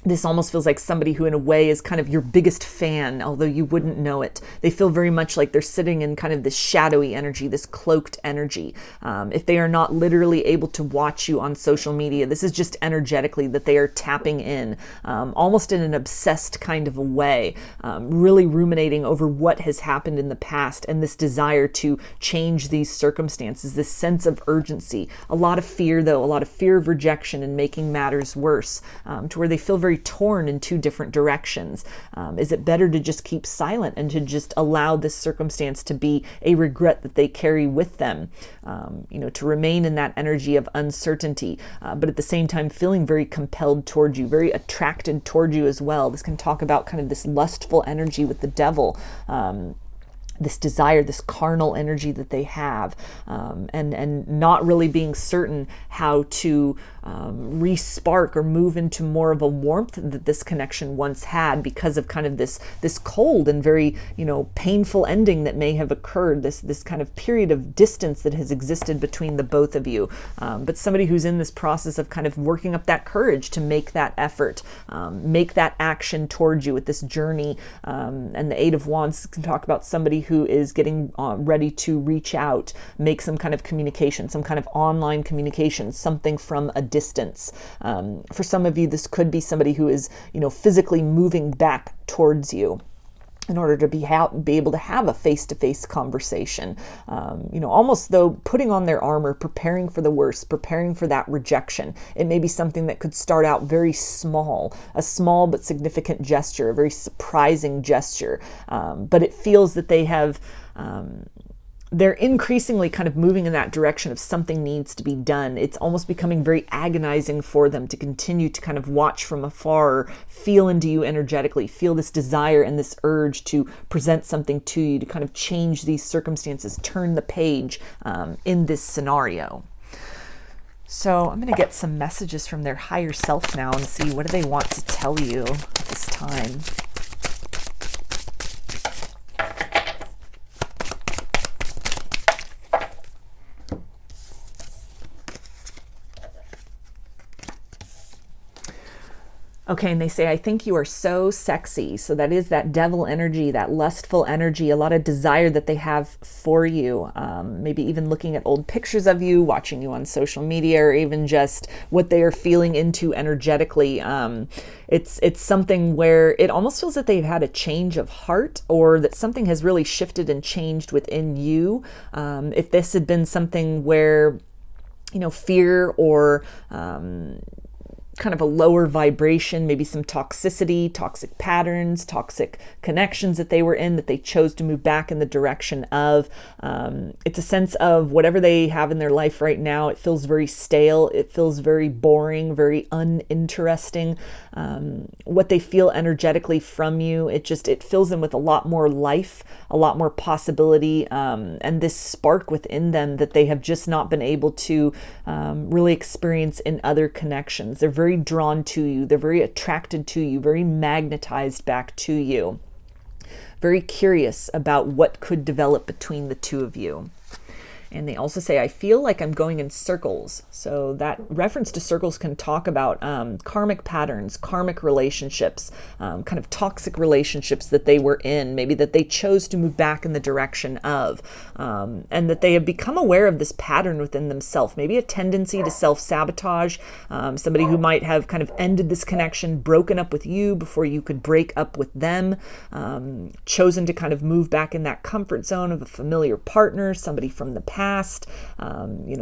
This almost feels like somebody who in a way is kind of your biggest fan, although you wouldn't know it. They feel very much like they're sitting in kind of this shadowy energy, this cloaked energy. If they are not literally able to watch you on social media, this is just energetically that they are tapping in, almost in an obsessed kind of a way, really ruminating over what has happened in the past and this desire to change these circumstances, this sense of urgency. A lot of fear, though, a lot of fear of rejection and making matters worse, to where they feel very torn in two different directions. Is it better to just keep silent and to just allow this circumstance to be a regret that they carry with them? To remain in that energy of uncertainty, but at the same time feeling very compelled toward you, very attracted toward you as well. This can talk about kind of this lustful energy with the devil. This desire, this carnal energy that they have, and not really being certain how to re-spark or move into more of a warmth that this connection once had because of kind of this cold and very painful ending that may have occurred, this kind of period of distance that has existed between the both of you. But somebody who's in this process of kind of working up that courage to make that effort, make that action towards you with this journey. And the Eight of Wands can talk about somebody who is getting ready to reach out, make some kind of communication, some kind of online communication, something from a distance. For some of you, this could be somebody who is, physically moving back towards you in order to be able to have a face-to-face conversation, almost though putting on their armor, preparing for the worst, preparing for that rejection. It may be something that could start out very small, a small but significant gesture, a very surprising gesture, but it feels that they have they're increasingly kind of moving in that direction of something needs to be done. It's almost becoming very agonizing for them to continue to kind of watch from afar, feel into you energetically, feel this desire and this urge to present something to you, to kind of change these circumstances, turn the page in this scenario. So I'm going to get some messages from their higher self now and see what do they want to tell you at this time. Okay, and they say, I think you are so sexy. So that is that devil energy, that lustful energy, a lot of desire that they have for you. Maybe even looking at old pictures of you, watching you on social media, or even just what they are feeling into energetically. It's something where it almost feels that they've had a change of heart, or that something has really shifted and changed within you. If this had been something where, fear or kind of a lower vibration, maybe some toxicity, toxic patterns, toxic connections that they were in, that they chose to move back in the direction of. It's a sense of whatever they have in their life right now, it feels very stale, it feels very boring, very uninteresting. What they feel energetically from you, it fills them with a lot more life, a lot more possibility, and this spark within them that they have just not been able to really experience in other connections. They're very drawn to you. They're very attracted to you, very magnetized back to you. Very curious about what could develop between the two of you. And they also say, I feel like I'm going in circles. So that reference to circles can talk about karmic patterns, karmic relationships, kind of toxic relationships that they were in, maybe that they chose to move back in the direction of, and that they have become aware of this pattern within themselves, maybe a tendency to self-sabotage, somebody who might have kind of ended this connection, broken up with you before you could break up with them, chosen to kind of move back in that comfort zone of a familiar partner, somebody from the past,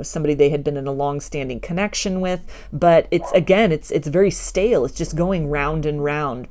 somebody they had been in a long-standing connection with, but it's very stale. It's just going round and round.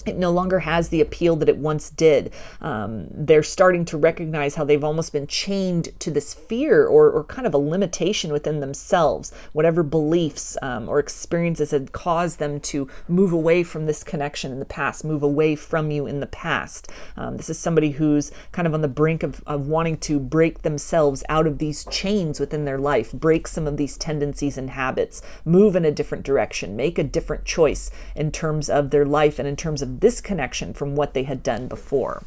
it no longer has the appeal that it once did. They're starting to recognize how they've almost been chained to this fear or kind of a limitation within themselves, whatever beliefs or experiences had caused them to move away from this connection in the past, move away from you in the past. This is somebody who's kind of on the brink of wanting to break themselves out of these chains within their life, break some of these tendencies and habits, move in a different direction, make a different choice in terms of their life and in terms of disconnection from what they had done before.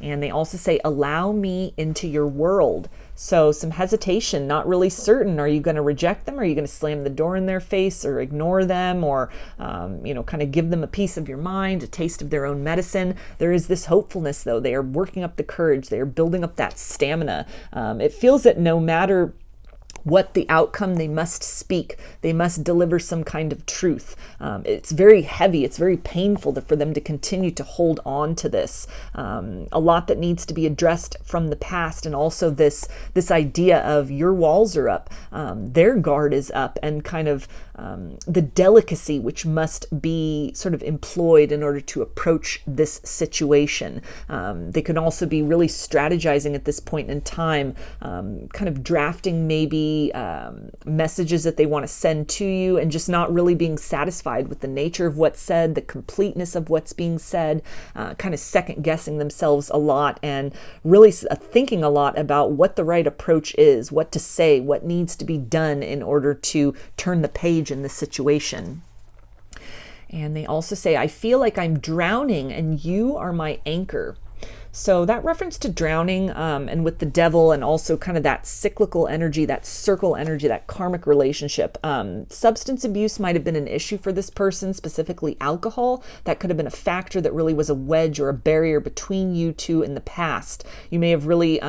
And they also say, allow me into your world. So some hesitation, not really certain. Are you going to reject them? Are you going to slam the door in their face or ignore them or, kind of give them a piece of your mind, a taste of their own medicine? There is this hopefulness, though. They are working up the courage. They are building up that stamina. It feels that no matter what the outcome, they must speak. They must deliver some kind of truth. It's very heavy. It's very painful for them to continue to hold on to this. A lot that needs to be addressed from the past, and also this idea of your walls are up, their guard is up, and kind of the delicacy which must be sort of employed in order to approach this situation. They can also be really strategizing at this point in time, kind of drafting maybe messages that they want to send to you, and just not really being satisfied with the nature of what's said, the completeness of what's being said, kind of second guessing themselves a lot, and really thinking a lot about what the right approach is, what to say, what needs to be done in order to turn the page in this situation. And they also say, I feel like I'm drowning and you are my anchor. So that reference to drowning and with the devil, and also kind of that cyclical energy, that circle energy, that karmic relationship. Substance abuse might have been an issue for this person, specifically alcohol. That could have been a factor that really was a wedge or a barrier between you two in the past. You may have really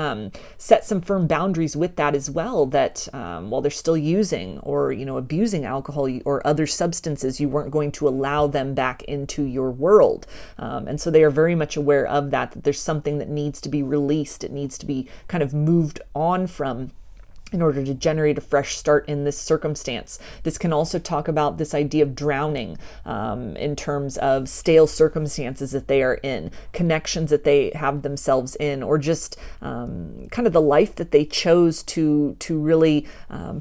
set some firm boundaries with that as well, that while they're still using or abusing alcohol or other substances, you weren't going to allow them back into your world. And so they are very much aware of that there's something that needs to be released. It needs to be kind of moved on from in order to generate a fresh start in this circumstance. This can also talk about this idea of drowning in terms of stale circumstances that they are in, connections that they have themselves in, or just kind of the life that they chose to really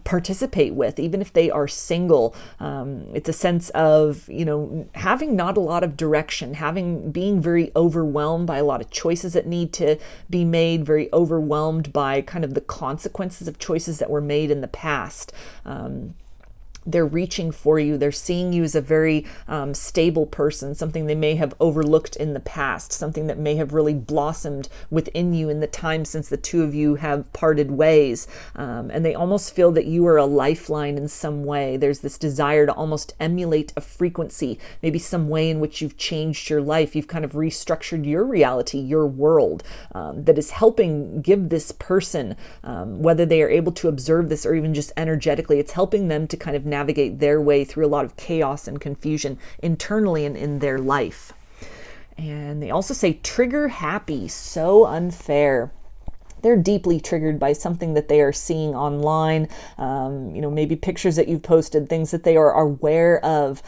participate with, even if they are single. It's a sense of, having not a lot of direction, being very overwhelmed by a lot of choices that need to be made, very overwhelmed by kind of the consequences of choices that were made in the past. They're reaching for you. They're seeing you as a very stable person, something they may have overlooked in the past, something that may have really blossomed within you in the time since the two of you have parted ways. And they almost feel that you are a lifeline in some way. There's this desire to almost emulate a frequency, maybe some way in which you've changed your life. You've kind of restructured your reality, your world, that is helping give this person, whether they are able to observe this or even just energetically, it's helping them to kind of navigate their way through a lot of chaos and confusion internally and in their life. And they also say trigger happy, so unfair. They're deeply triggered by something that they are seeing online, maybe pictures that you've posted, things that they are aware of,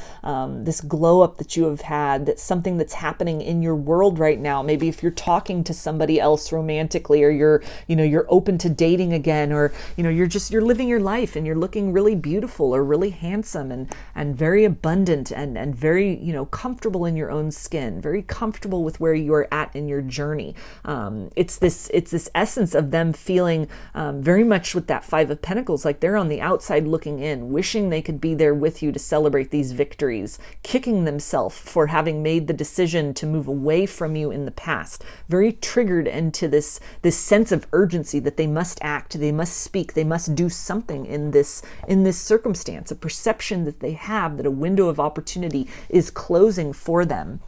this glow up that you have had, that's something that's happening in your world right now. Maybe if you're talking to somebody else romantically, or you're open to dating again, or, you're living your life and you're looking really beautiful or really handsome and very abundant and very, comfortable in your own skin, very comfortable with where you are at in your journey. It's this essence of them feeling very much with that Five of Pentacles, like they're on the outside looking in, wishing they could be there with you to celebrate these victories, kicking themselves for having made the decision to move away from you in the past, very triggered into this sense of urgency that they must act, they must speak, they must do something in this circumstance, a perception that they have that a window of opportunity is closing for them.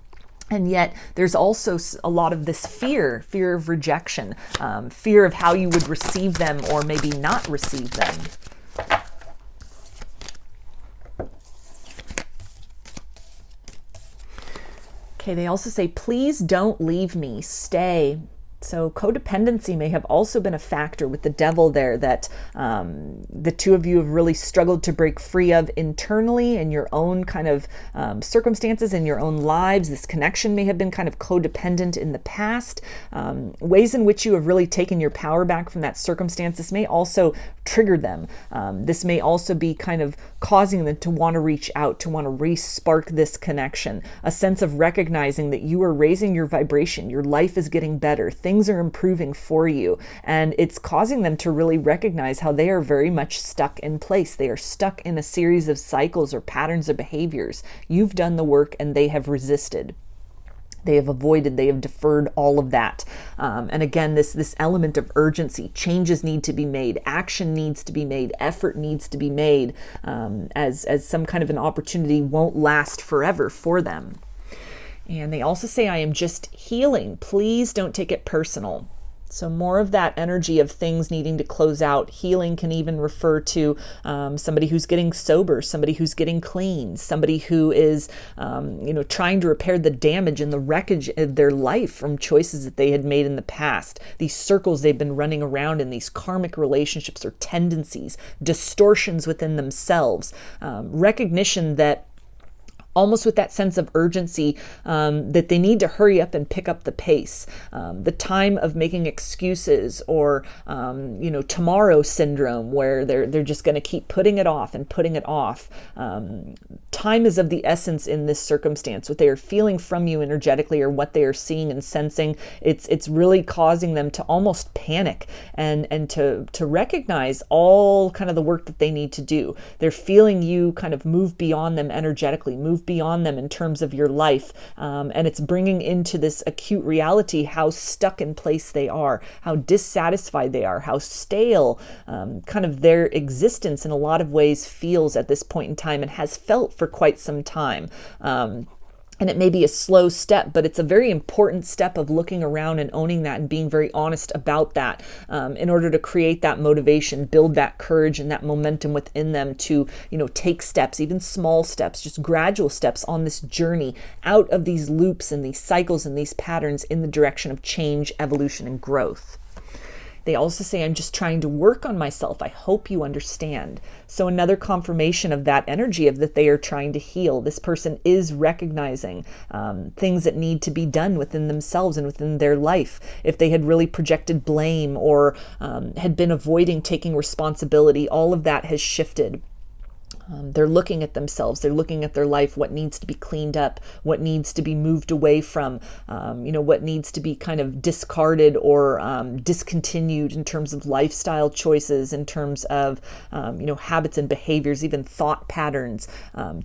And yet there's also a lot of this fear of rejection, fear of how you would receive them or maybe not receive them. Okay, they also say, please don't leave me, stay. So codependency may have also been a factor with the devil there that the two of you have really struggled to break free of internally in your own kind of circumstances, in your own lives. This connection may have been kind of codependent in the past. Ways in which you have really taken your power back from that circumstance. This may also trigger them. This may also be kind of causing them to want to reach out, to want to re-spark this connection. A sense of recognizing that you are raising your vibration, your life is getting better, things are improving for you, and it's causing them to really recognize how they are very much stuck in place. They are stuck in a series of cycles or patterns of behaviors. You've done the work and they have resisted. They have avoided, they have deferred all of that. And again, this element of urgency, changes need to be made, action needs to be made, effort needs to be made, as some kind of an opportunity won't last forever for them. And they also say, I am just healing. Please don't take it personal. So more of that energy of things needing to close out. Healing can even refer to somebody who's getting sober, somebody who's getting clean, somebody who is, trying to repair the damage and the wreckage of their life from choices that they had made in the past. These circles they've been running around in, these karmic relationships or tendencies, distortions within themselves, recognition that almost with that sense of urgency, that they need to hurry up and pick up the pace. The time of making excuses or, tomorrow syndrome, where they're just going to keep putting it off and putting it off. Time is of the essence in this circumstance. What they are feeling from you energetically or what they are seeing and sensing, it's really causing them to almost panic and to recognize all kind of the work that they need to do. They're feeling you kind of move beyond them energetically, move beyond them in terms of your life. And it's bringing into this acute reality how stuck in place they are, how dissatisfied they are, how stale kind of their existence in a lot of ways feels at this point in time and has felt for quite some time. And it may be a slow step, but it's a very important step of looking around and owning that and being very honest about that in order to create that motivation, build that courage and that momentum within them to, take steps, even small steps, just gradual steps on this journey out of these loops and these cycles and these patterns in the direction of change, evolution, and growth. They also say, I'm just trying to work on myself. I hope you understand. So another confirmation of that energy of that they are trying to heal. This person is recognizing things that need to be done within themselves and within their life. If they had really projected blame or had been avoiding taking responsibility, all of that has shifted. They're looking at themselves, they're looking at their life, what needs to be cleaned up, what needs to be moved away from, what needs to be kind of discarded or discontinued in terms of lifestyle choices, in terms of, habits and behaviors, even thought patterns,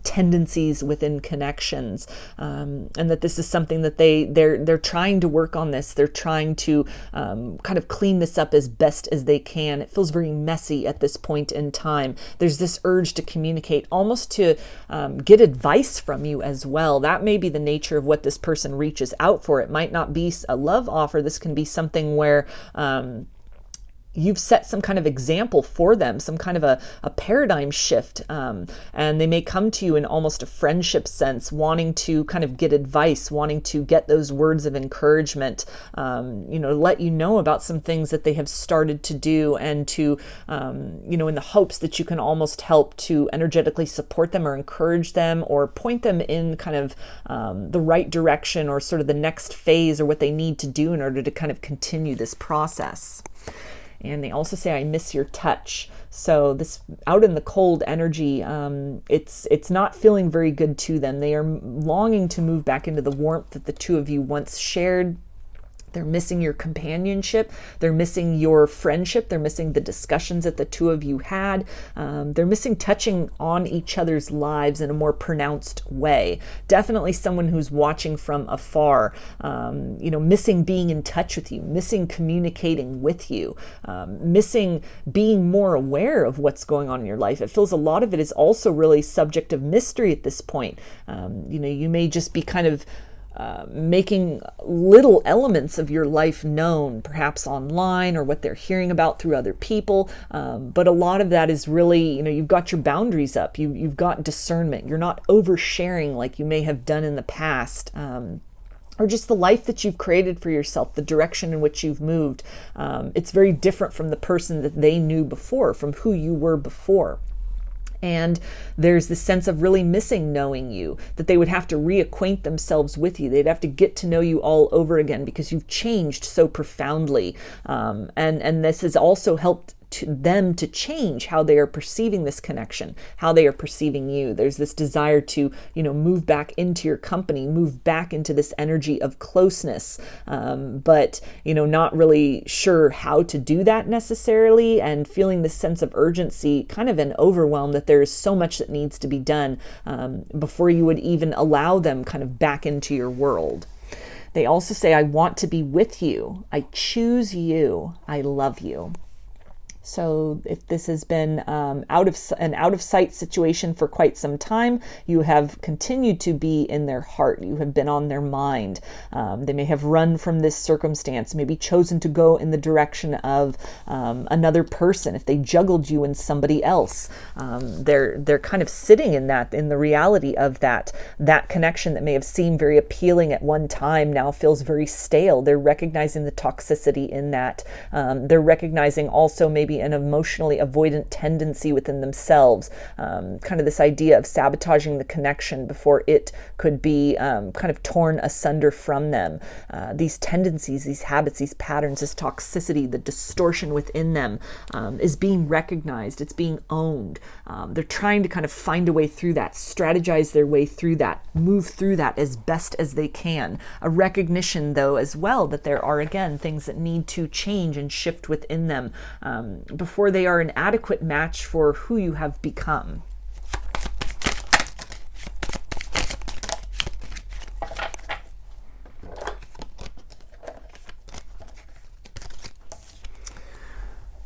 tendencies within connections, and that this is something that they're trying to work on this. They're trying to kind of clean this up as best as they can. It feels very messy at this point in time. There's this urge to communicate, almost to get advice from you as well. That may be the nature of what this person reaches out for. It might not be a love offer. This can be something where you've set some kind of example for them, some kind of a paradigm shift. And they may come to you in almost a friendship sense, wanting to kind of get advice, wanting to get those words of encouragement, let you know about some things that they have started to do and to, in the hopes that you can almost help to energetically support them or encourage them or point them in kind of the right direction or sort of the next phase or what they need to do in order to kind of continue this process. And they also say, I miss your touch. So this out in the cold energy, it's not feeling very good to them. They are longing to move back into the warmth that the two of you once shared. They're missing your companionship. They're missing your friendship. They're missing the discussions that the two of you had. They're missing touching on each other's lives in a more pronounced way. Definitely someone who's watching from afar, missing being in touch with you, missing communicating with you, missing being more aware of what's going on in your life. It feels a lot of it is also really subject of mystery at this point. You may just be kind of making little elements of your life known, perhaps online or what they're hearing about through other people. But a lot of that is really, you've got your boundaries up. You've got discernment. You're not oversharing like you may have done in the past. or just the life that you've created for yourself, the direction in which you've moved. It's very different from the person that they knew before, from who you were before. And there's this sense of really missing knowing you, that they would have to reacquaint themselves with you. They'd have to get to know you all over again because you've changed so profoundly. And this has also helped them to change how they are perceiving this connection, how they are perceiving you. There's this desire to, move back into your company, move back into this energy of closeness, but, not really sure how to do that necessarily, and feeling this sense of urgency, kind of an overwhelm that there is so much that needs to be done before you would even allow them kind of back into your world. They also say, I want to be with you. I choose you. I love you. So if this has been an out of sight situation for quite some time, you have continued to be in their heart. You have been on their mind. They may have run from this circumstance, maybe chosen to go in the direction of another person. If they juggled you and somebody else, they're kind of sitting in the reality of that connection that may have seemed very appealing at one time now feels very stale. They're recognizing the toxicity in that. They're recognizing also maybe an emotionally avoidant tendency within themselves, kind of this idea of sabotaging the connection before it could be kind of torn asunder from them. These tendencies, these habits, these patterns, this toxicity, the distortion within them is being recognized. It's being owned. They're trying to kind of find a way through that, strategize their way through that, move through that as best as they can. A recognition, though, as well, that there are, again, things that need to change and shift within them before they are an adequate match for who you have become.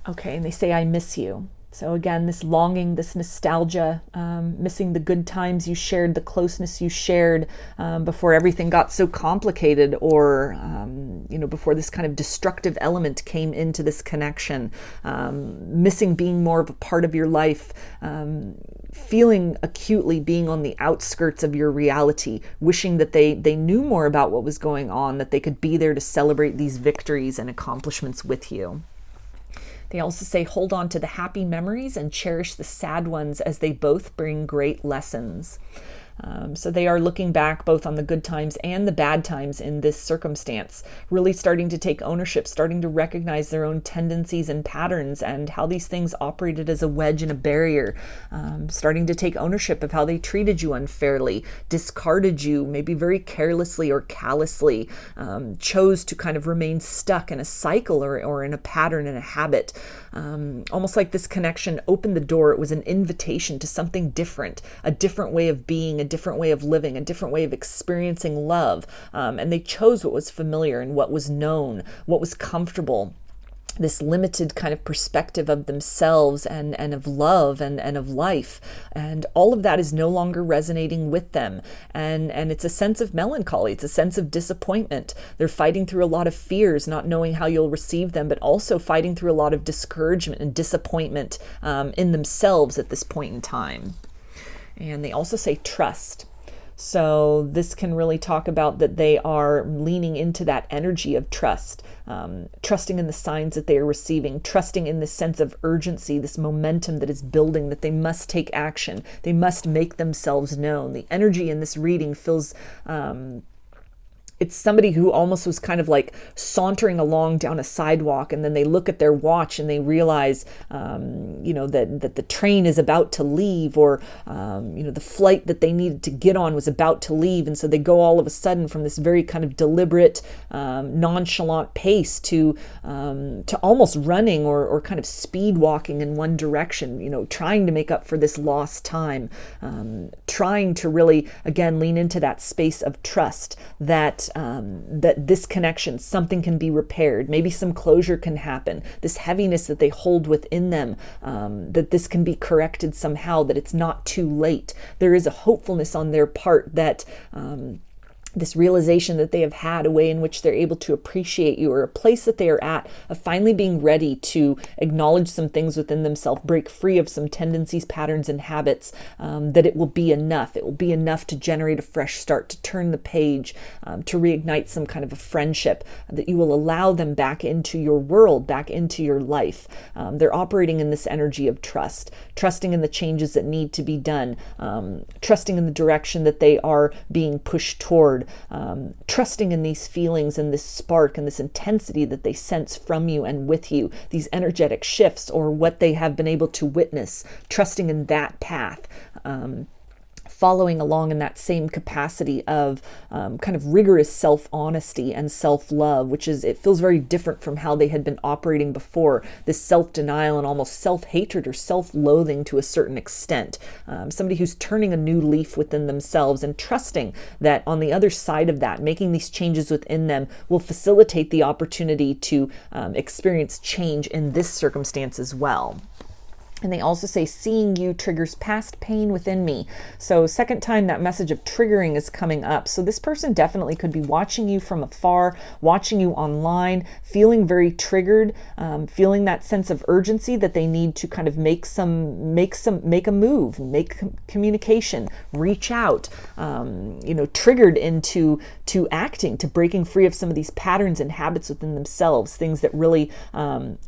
Okay, and they say, I miss you. So again, this longing, this nostalgia, missing the good times you shared, the closeness you shared before everything got so complicated, or before this kind of destructive element came into this connection, missing being more of a part of your life, feeling acutely being on the outskirts of your reality, wishing that they knew more about what was going on, that they could be there to celebrate these victories and accomplishments with you. They also say, hold on to the happy memories and cherish the sad ones, as they both bring great lessons. So they are looking back both on the good times and the bad times in this circumstance, really starting to take ownership, starting to recognize their own tendencies and patterns and how these things operated as a wedge and a barrier, starting to take ownership of how they treated you unfairly, discarded you maybe very carelessly or callously, chose to kind of remain stuck in a cycle or in a pattern and a habit. Almost like this connection opened the door. It was an invitation to something different, a different way of being, a different way of living, a different way of experiencing love. And they chose what was familiar and what was known, what was comfortable. This limited kind of perspective of themselves and of love and of life. And all of that is no longer resonating with them. And it's a sense of melancholy. It's a sense of disappointment. They're fighting through a lot of fears, not knowing how you'll receive them, but also fighting through a lot of discouragement and disappointment in themselves at this point in time. And they also say trust. So this can really talk about that they are leaning into that energy of trust, trusting in the signs that they are receiving, trusting in this sense of urgency, this momentum that is building, that they must take action. They must make themselves known. The energy in this reading feels it's somebody who almost was kind of like sauntering along down a sidewalk, and then they look at their watch and they realize, that the train is about to leave, or, the flight that they needed to get on was about to leave. And so they go all of a sudden from this very kind of deliberate, nonchalant pace to almost running or kind of speed walking in one direction, trying to make up for this lost time, trying to really, again, lean into that space of trust that this connection, something can be repaired. Maybe some closure can happen. This heaviness that they hold within them, that this can be corrected somehow, that it's not too late. There is a hopefulness on their part that this realization that they have had, a way in which they're able to appreciate you, or a place that they are at of finally being ready to acknowledge some things within themselves, break free of some tendencies, patterns, and habits, that it will be enough. It will be enough to generate a fresh start, to turn the page, to reignite some kind of a friendship, that you will allow them back into your world, back into your life. They're operating in this energy of trust, trusting in the changes that need to be done, trusting in the direction that they are being pushed toward, trusting in these feelings and this spark and this intensity that they sense from you and with you, these energetic shifts or what they have been able to witness, trusting in that path. Following along in that same capacity of kind of rigorous self-honesty and self-love, which is, it feels very different from how they had been operating before, this self-denial and almost self-hatred or self-loathing to a certain extent. Somebody who's turning a new leaf within themselves and trusting that on the other side of that, making these changes within them will facilitate the opportunity to experience change in this circumstance as well. And they also say, seeing you triggers past pain within me. So second time that message of triggering is coming up. So this person definitely could be watching you from afar, watching you online, feeling very triggered, feeling that sense of urgency that they need to kind of make a move, make communication, reach out, triggered into acting, to breaking free of some of these patterns and habits within themselves, things that really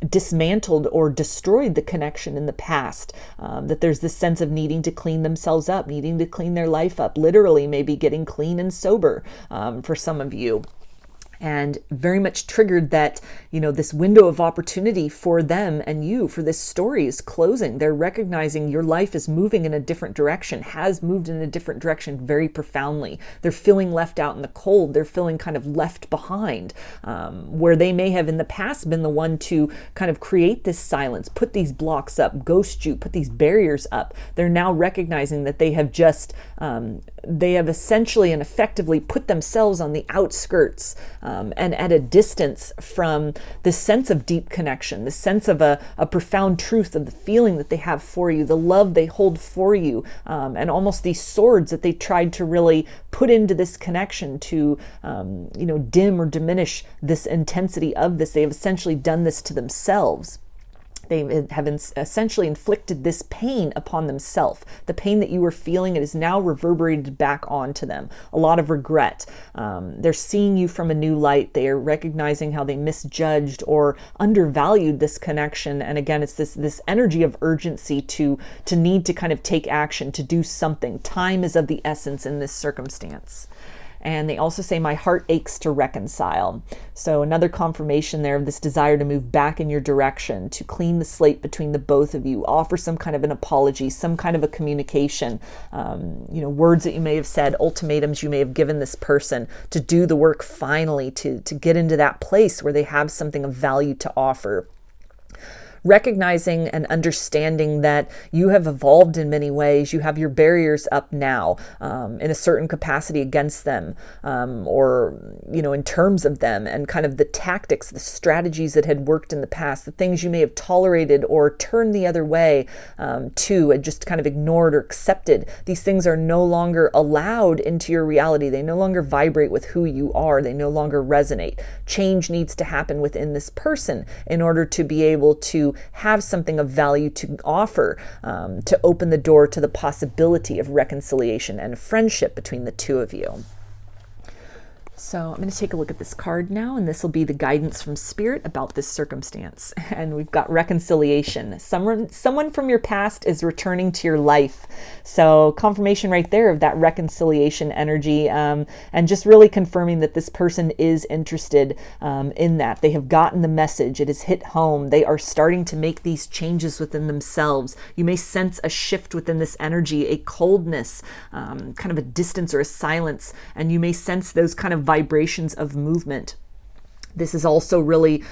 dismantled or destroyed the connection in the past, that there's this sense of needing to clean themselves up, needing to clean their life up, literally maybe getting clean and sober for some of you. And very much triggered that, this window of opportunity for them and you, for this story, is closing. They're recognizing your life is moving in a different direction, has moved in a different direction very profoundly. They're feeling left out in the cold. They're feeling kind of left behind, where they may have in the past been the one to kind of create this silence, put these blocks up, ghost you, put these barriers up. They're now recognizing that they have just, they have essentially and effectively put themselves on the outskirts, and at a distance from this sense of deep connection, this sense of a profound truth of the feeling that they have for you, the love they hold for you, and almost these swords that they tried to really put into this connection to, dim or diminish this intensity of this. They have essentially done this to themselves. They have essentially inflicted this pain upon themselves. The pain that you were feeling, it is now reverberated back onto them. A lot of regret. They're seeing you from a new light. They are recognizing how they misjudged or undervalued this connection. And again, it's this energy of urgency to need to kind of take action, to do something. Time is of the essence in this circumstance. And they also say, my heart aches to reconcile. So another confirmation there of this desire to move back in your direction, to clean the slate between the both of you, offer some kind of an apology, some kind of a communication, words that you may have said, ultimatums you may have given this person to do the work finally, to get into that place where they have something of value to offer. Recognizing and understanding that you have evolved in many ways. You have your barriers up now, in a certain capacity against them, or in terms of them, and kind of the tactics, the strategies that had worked in the past, the things you may have tolerated or turned the other way to, and just kind of ignored or accepted. These things are no longer allowed into your reality. They no longer vibrate with who you are. They no longer resonate. Change needs to happen within this person in order to be able to have something of value to offer, to open the door to the possibility of reconciliation and friendship between the two of you. So I'm going to take a look at this card now, and this will be the guidance from Spirit about this circumstance. And we've got reconciliation. Someone from your past is returning to your life. So confirmation right there of that reconciliation energy, and just really confirming that this person is interested in that. They have gotten the message. It has hit home. They are starting to make these changes within themselves. You may sense a shift within this energy, a coldness, kind of a distance or a silence, and you may sense those kind of vibrations of movement. This is also really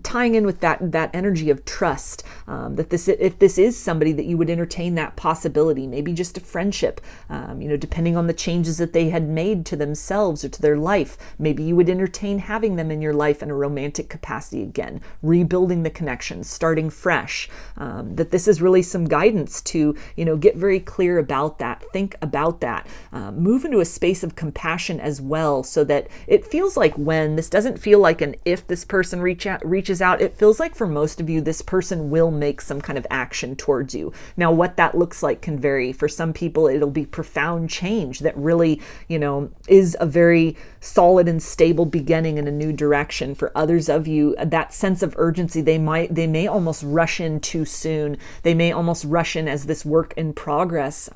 tying in with that energy of trust, that if this is somebody that you would entertain that possibility, maybe just a friendship, depending on the changes that they had made to themselves or to their life, maybe you would entertain having them in your life in a romantic capacity again, rebuilding the connection, starting fresh, that this is really some guidance to, get very clear about that, think about that, move into a space of compassion as well, so that it feels like when this doesn't feel like and if this person reaches out, it feels like for most of you, this person will make some kind of action towards you. Now, what that looks like can vary. For some people, it'll be profound change that really, is a very solid and stable beginning in a new direction. For others of you, that sense of urgency, they may almost rush in too soon. They may almost rush in as this work in progress.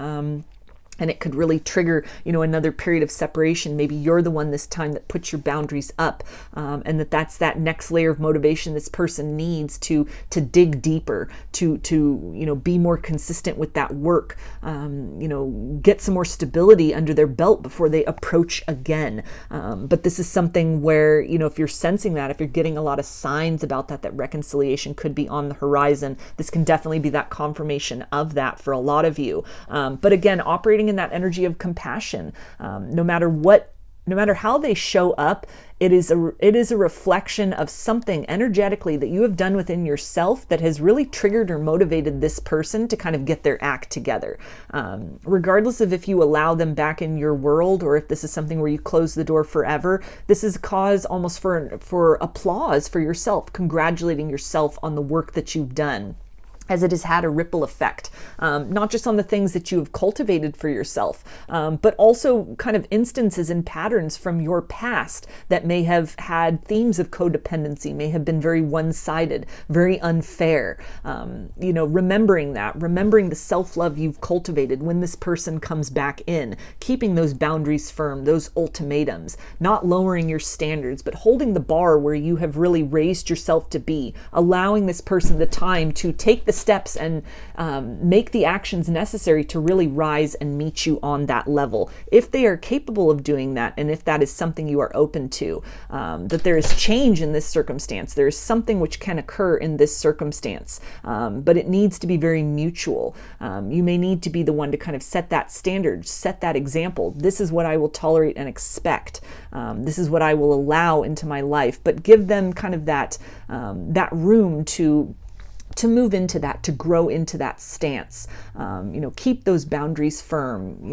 And it could really trigger, another period of separation. Maybe you're the one this time that puts your boundaries up, and that's that next layer of motivation this person needs to dig deeper, to be more consistent with that work, get some more stability under their belt before they approach again. But this is something where, if you're sensing that, if you're getting a lot of signs about that reconciliation could be on the horizon, this can definitely be that confirmation of that for a lot of you. But again, operating in that energy of compassion, no matter how they show up, it is a reflection of something energetically that you have done within yourself that has really triggered or motivated this person to kind of get their act together. Regardless of if you allow them back in your world or if this is something where you close the door forever, this is a cause almost for applause for yourself, congratulating yourself on the work that you've done, as it has had a ripple effect, not just on the things that you have cultivated for yourself, but also kind of instances and patterns from your past that may have had themes of codependency, may have been very one-sided, very unfair. Remembering the self-love you've cultivated when this person comes back in, keeping those boundaries firm, those ultimatums, not lowering your standards, but holding the bar where you have really raised yourself to be, allowing this person the time to take the steps and make the actions necessary to really rise and meet you on that level. If they are capable of doing that, and if that is something you are open to, that there is change in this circumstance, there is something which can occur in this circumstance, but it needs to be very mutual. You may need to be the one to kind of set that standard, set that example. This is what I will tolerate and expect. This is what I will allow into my life, but give them kind of that room to move into that, to grow into that stance. Keep those boundaries firm,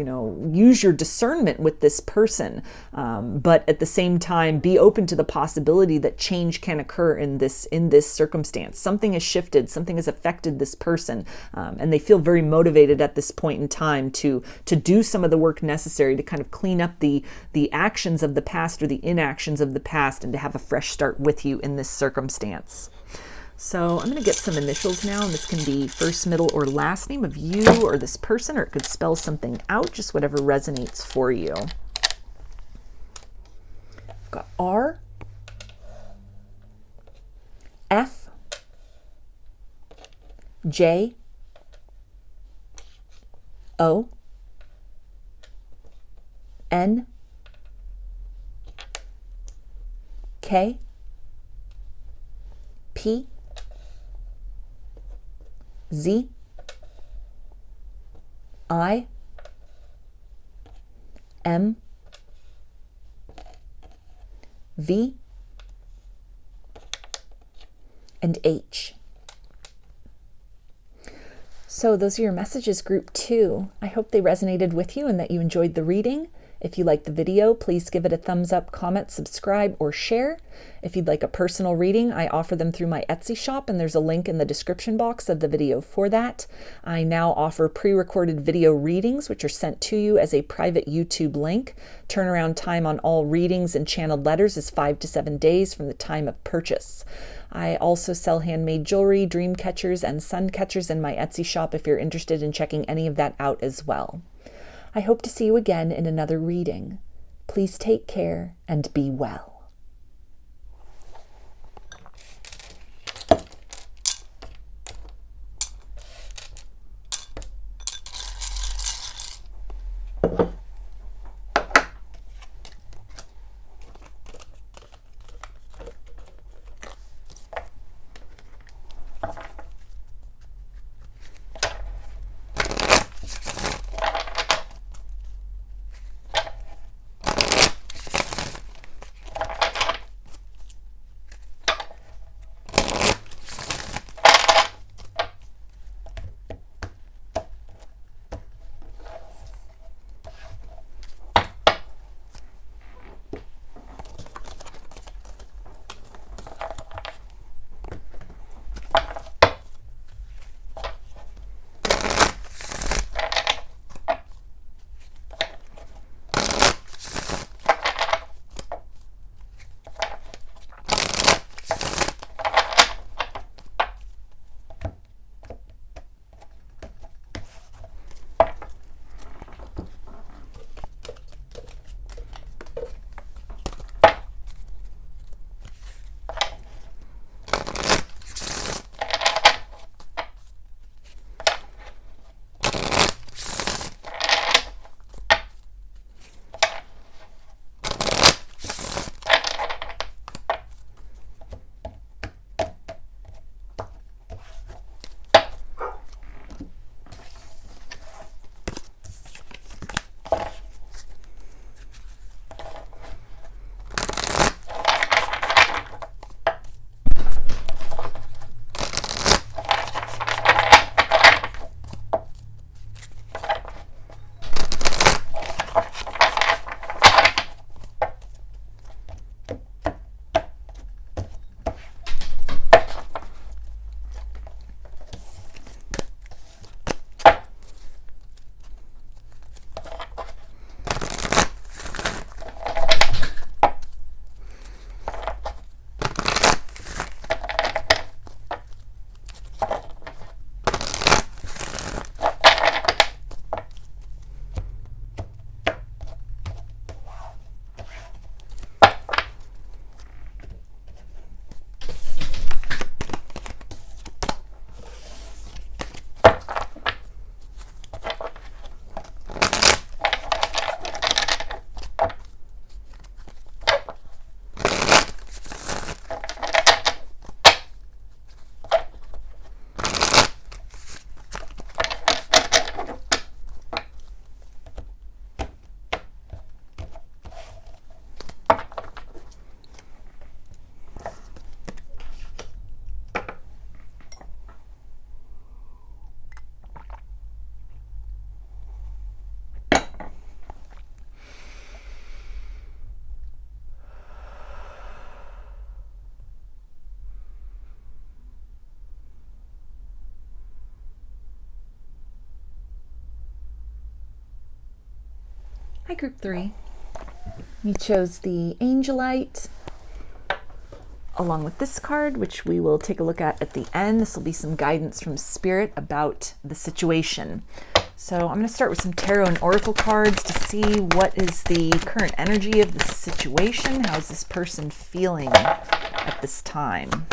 use your discernment with this person, but at the same time, be open to the possibility that change can occur in this circumstance. Something has shifted, something has affected this person, and they feel very motivated at this point in time to do some of the work necessary to kind of clean up the actions of the past or the inactions of the past, and to have a fresh start with you in this circumstance. So I'm going to get some initials now, and this can be first, middle, or last name of you or this person, or it could spell something out, just whatever resonates for you. I've got R, F, J, O, N, K, P, Z, I, M, V, and H. So those are your messages, group 2. I hope they resonated with you and that you enjoyed the reading. If you liked the video, please give it a thumbs up, comment, subscribe, or share. If you'd like a personal reading, I offer them through my Etsy shop, and there's a link in the description box of the video for that. I now offer pre-recorded video readings, which are sent to you as a private YouTube link. Turnaround time on all readings and channeled letters is 5 to 7 days from the time of purchase. I also sell handmade jewelry, dreamcatchers, and suncatchers in my Etsy shop if you're interested in checking any of that out as well. I hope to see you again in another reading. Please take care and be well. Hi, Group 3. We chose the Angelite along with this card, which we will take a look at the end. This will be some guidance from Spirit about the situation. So I'm going to start with some tarot and oracle cards to see what is the current energy of the situation. How's this person feeling at this time?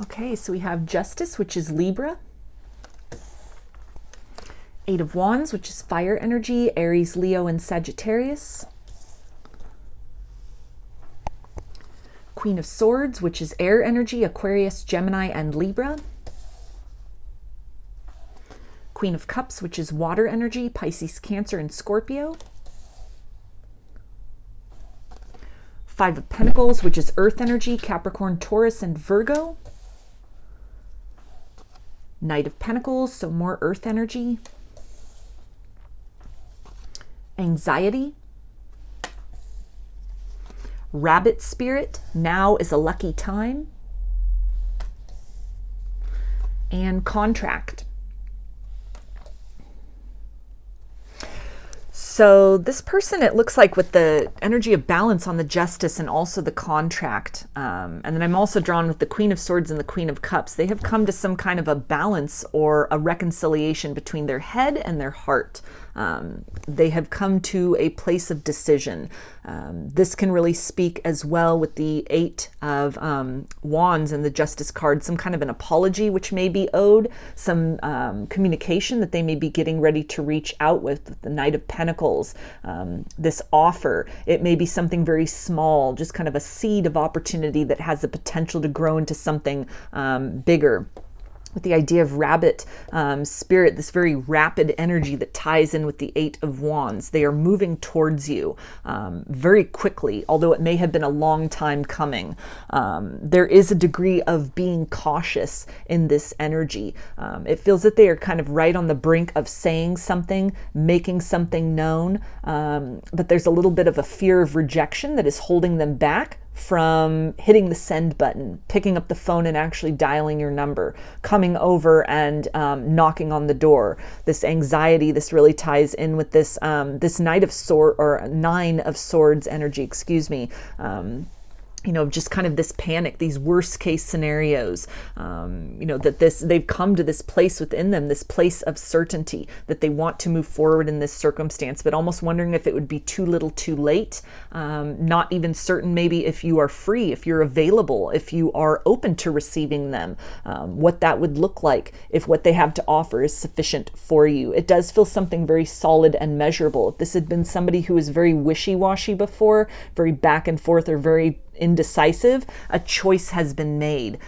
Okay, so we have Justice, which is Libra. Eight of Wands, which is fire energy, Aries, Leo, and Sagittarius. Queen of Swords, which is air energy, Aquarius, Gemini, and Libra. Queen of Cups, which is water energy, Pisces, Cancer, and Scorpio. Five of Pentacles, which is earth energy, Capricorn, Taurus, and Virgo. Knight of Pentacles, so more earth energy. Anxiety. Rabbit spirit, now is a lucky time. And contract. So this person, it looks like with the energy of balance on the Justice and also the contract, and then I'm also drawn with the Queen of Swords and the Queen of Cups, they have come to some kind of a balance or a reconciliation between their head and their heart. They have come to a place of decision. This can really speak as well with the Eight of Wands and the Justice card, some kind of an apology which may be owed, some communication that they may be getting ready to reach out with the Knight of Pentacles. This offer, it may be something very small, just kind of a seed of opportunity that has the potential to grow into something bigger. With the idea of rabbit spirit, this very rapid energy that ties in with the Eight of Wands. They are moving towards you very quickly, although it may have been a long time coming. There is a degree of being cautious in this energy. It feels that they are kind of right on the brink of saying something, making something known, but there's a little bit of a fear of rejection that is holding them back from hitting the send button, picking up the phone and actually dialing your number, coming over and knocking on the door. This anxiety, this really ties in with this this Nine of Swords energy, excuse me. You know, just kind of this panic, these worst case scenarios, you know, that they've come to this place within them, this place of certainty that they want to move forward in this circumstance, but almost wondering if it would be too little too late, not even certain maybe if you are free, if you're available, if you are open to receiving them, what that would look like if what they have to offer is sufficient for you. It does feel something very solid and measurable. If this had been somebody who was very wishy-washy before, very back and forth, or very indecisive, a choice has been made.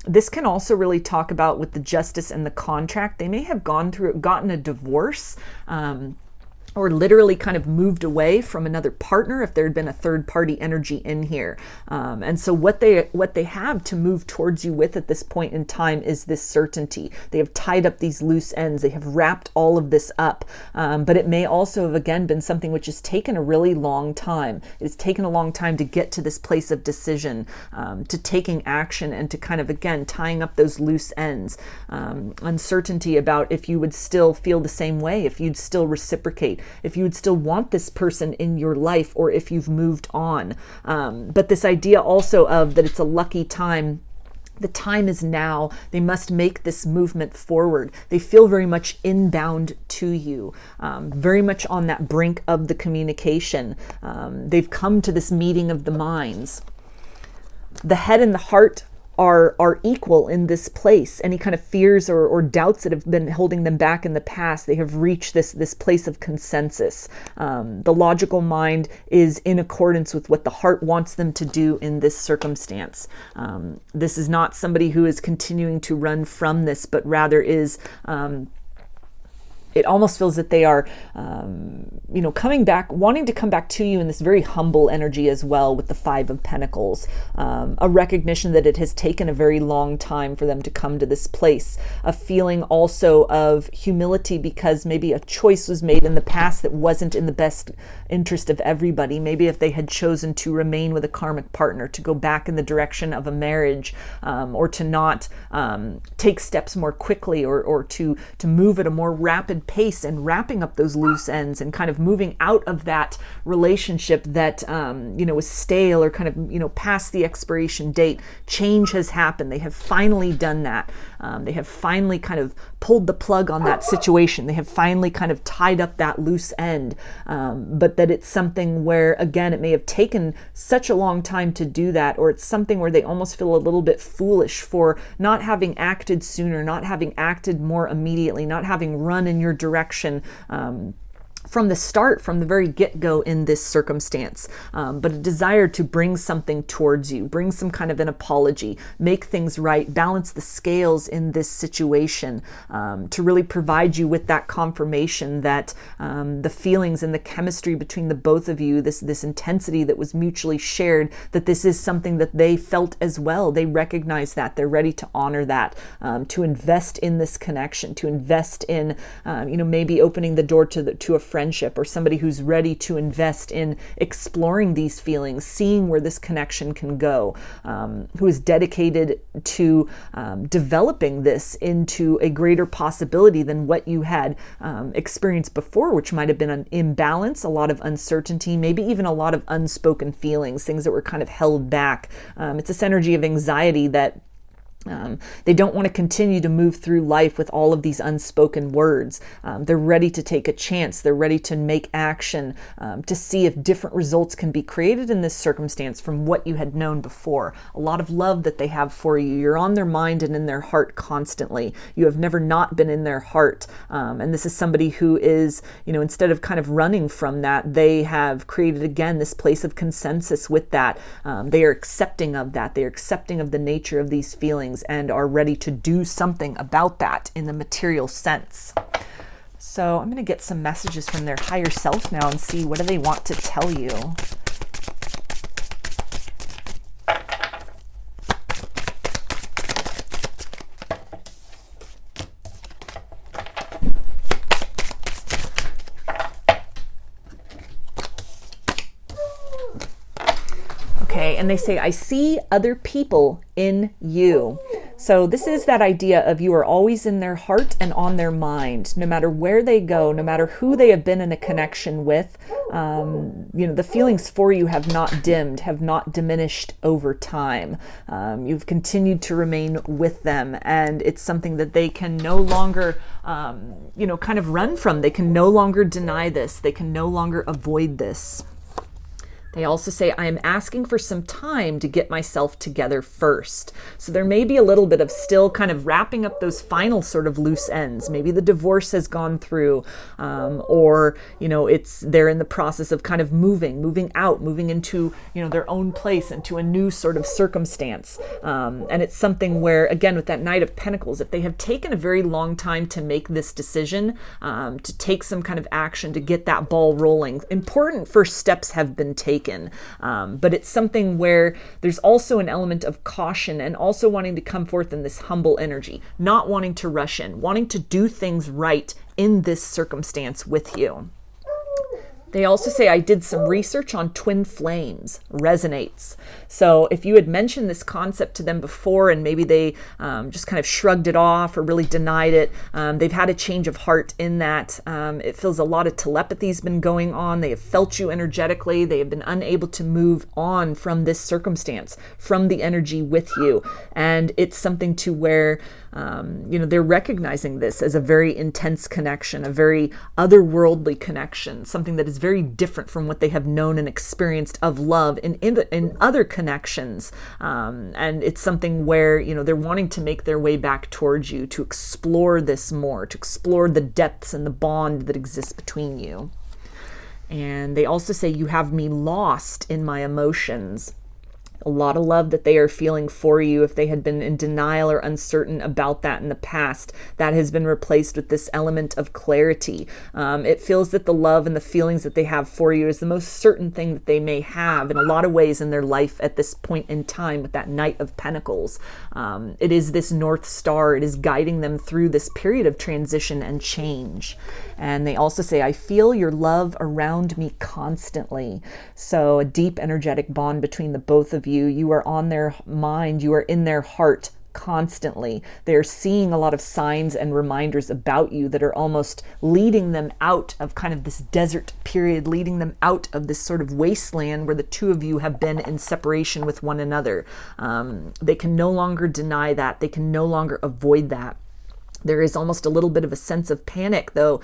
This can also really talk about with the Justice and the contract. They may have gotten a divorce, or literally kind of moved away from another partner if there had been a third party energy in here. And so what they have to move towards you with at this point in time is this certainty. They have tied up these loose ends. They have wrapped all of this up. But it may also have, again, been something which has taken a really long time. It's taken a long time to get to this place of decision, to taking action, and to kind of, again, tying up those loose ends. Uncertainty about if you would still feel the same way, if you'd still reciprocate, if you would still want this person in your life, or if you've moved on. But this idea also of that it's a lucky time. The time is now. They must make this movement forward. They feel very much inbound to you, very much on that brink of the communication. They've come to this meeting of the minds. The head and the heart are equal in this place. Any kind of fears or doubts that have been holding them back in the past, they have reached this place of consensus. The logical mind is in accordance with what the heart wants them to do in this circumstance. This is not somebody who is continuing to run from this, but rather is it almost feels that they are, coming back, wanting to come back to you in this very humble energy as well, with the Five of Pentacles. A recognition that it has taken a very long time for them to come to this place. A feeling also of humility, because maybe a choice was made in the past that wasn't in the best interest of everybody. Maybe if they had chosen to remain with a karmic partner, to go back in the direction of a marriage, or to not take steps more quickly, or to move at a more rapid pace and wrapping up those loose ends and kind of moving out of that relationship that was stale, or kind of past the expiration date. Change has happened. They have finally done that. They have finally kind of pulled the plug on that situation. They have finally kind of tied up that loose end, but that it's something where, again, it may have taken such a long time to do that, or it's something where they almost feel a little bit foolish for not having acted sooner, not having acted more immediately, not having run in your direction from the start, from the very get-go in this circumstance, but a desire to bring something towards you, bring some kind of an apology, make things right, balance the scales in this situation, to really provide you with that confirmation that the feelings and the chemistry between the both of you, this intensity that was mutually shared, that this is something that they felt as well. They recognize that. They're ready to honor that, to invest in this connection, to invest in, maybe opening the door to a friendship, or somebody who's ready to invest in exploring these feelings, seeing where this connection can go, who is dedicated to developing this into a greater possibility than what you had experienced before, which might have been an imbalance, a lot of uncertainty, maybe even a lot of unspoken feelings, things that were kind of held back. It's this energy of anxiety that they don't want to continue to move through life with all of these unspoken words. They're ready to take a chance. They're ready to make action, to see if different results can be created in this circumstance from what you had known before. A lot of love that they have for you. You're on their mind and in their heart constantly. You have never not been in their heart. And this is somebody who is, instead of kind of running from that, they have created, again, this place of consensus with that. They are accepting of that. They are accepting of the nature of these feelings, and are ready to do something about that in the material sense. So I'm going to get some messages from their higher self now and see, what do they want to tell you? Okay, and they say, I see other people in you. So this is that idea of you are always in their heart and on their mind, no matter where they go, no matter who they have been in a connection with. The feelings for you have not dimmed, have not diminished over time. You've continued to remain with them, and it's something that they can no longer, kind of run from. They can no longer deny this. They can no longer avoid this. They also say, I am asking for some time to get myself together first. So there may be a little bit of still kind of wrapping up those final sort of loose ends. Maybe the divorce has gone through, or, they're in the process of kind of moving out, moving into, their own place, into a new sort of circumstance. And it's something where, again, with that Knight of Pentacles, if they have taken a very long time to make this decision, to take some kind of action to get that ball rolling, important first steps have been taken. But it's something where there's also an element of caution, and also wanting to come forth in this humble energy, not wanting to rush in, wanting to do things right in this circumstance with you. They also say, I did some research on twin flames, resonates. So if you had mentioned this concept to them before, and maybe they just kind of shrugged it off or really denied it, they've had a change of heart in that. It feels a lot of telepathy's been going on. They have felt you energetically. They have been unable to move on from this circumstance, from the energy with you. And it's something to where, they're recognizing this as a very intense connection, a very otherworldly connection, something that is very different from what they have known and experienced of love in other connections. And it's something where, they're wanting to make their way back towards you, to explore this more, to explore the depths and the bond that exists between you. And they also say, you have me lost in my emotions. A lot of love that they are feeling for you. If they had been in denial or uncertain about that in the past, that has been replaced with this element of clarity. It feels that the love and the feelings that they have for you is the most certain thing that they may have in a lot of ways in their life at this point in time with that Knight of Pentacles. It is this North Star. It is guiding them through this period of transition and change. And they also say, I feel your love around me constantly. So a deep energetic bond between the both of you. You are on their mind. You are in their heart constantly. They're seeing a lot of signs and reminders about you that are almost leading them out of kind of this desert period, leading them out of this sort of wasteland where the two of you have been in separation with one another. They can no longer deny that. They can no longer avoid that. There is almost a little bit of a sense of panic, though.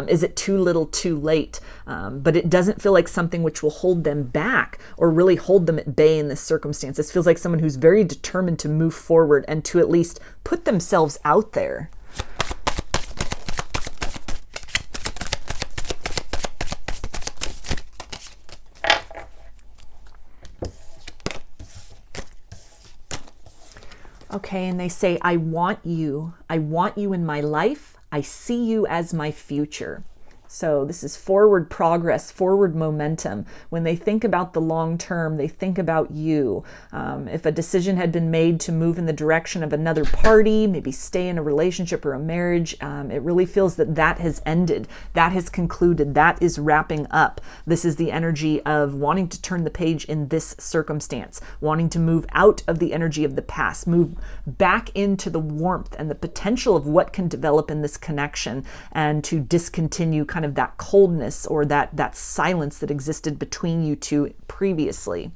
Is it too little, too late? But it doesn't feel like something which will hold them back or really hold them at bay in this circumstance. This feels like someone who's very determined to move forward and to at least put themselves out there. Okay, and they say, I want you in my life. I see you as my future. So this is forward progress, forward momentum. When they think about the long term, they think about you. If a decision had been made to move in the direction of another party, maybe stay in a relationship or a marriage, it really feels that that has ended, that has concluded, that is wrapping up. This is the energy of wanting to turn the page in this circumstance, wanting to move out of the energy of the past, move back into the warmth and the potential of what can develop in this connection, and to discontinue kind of that coldness or that silence that existed between you two previously.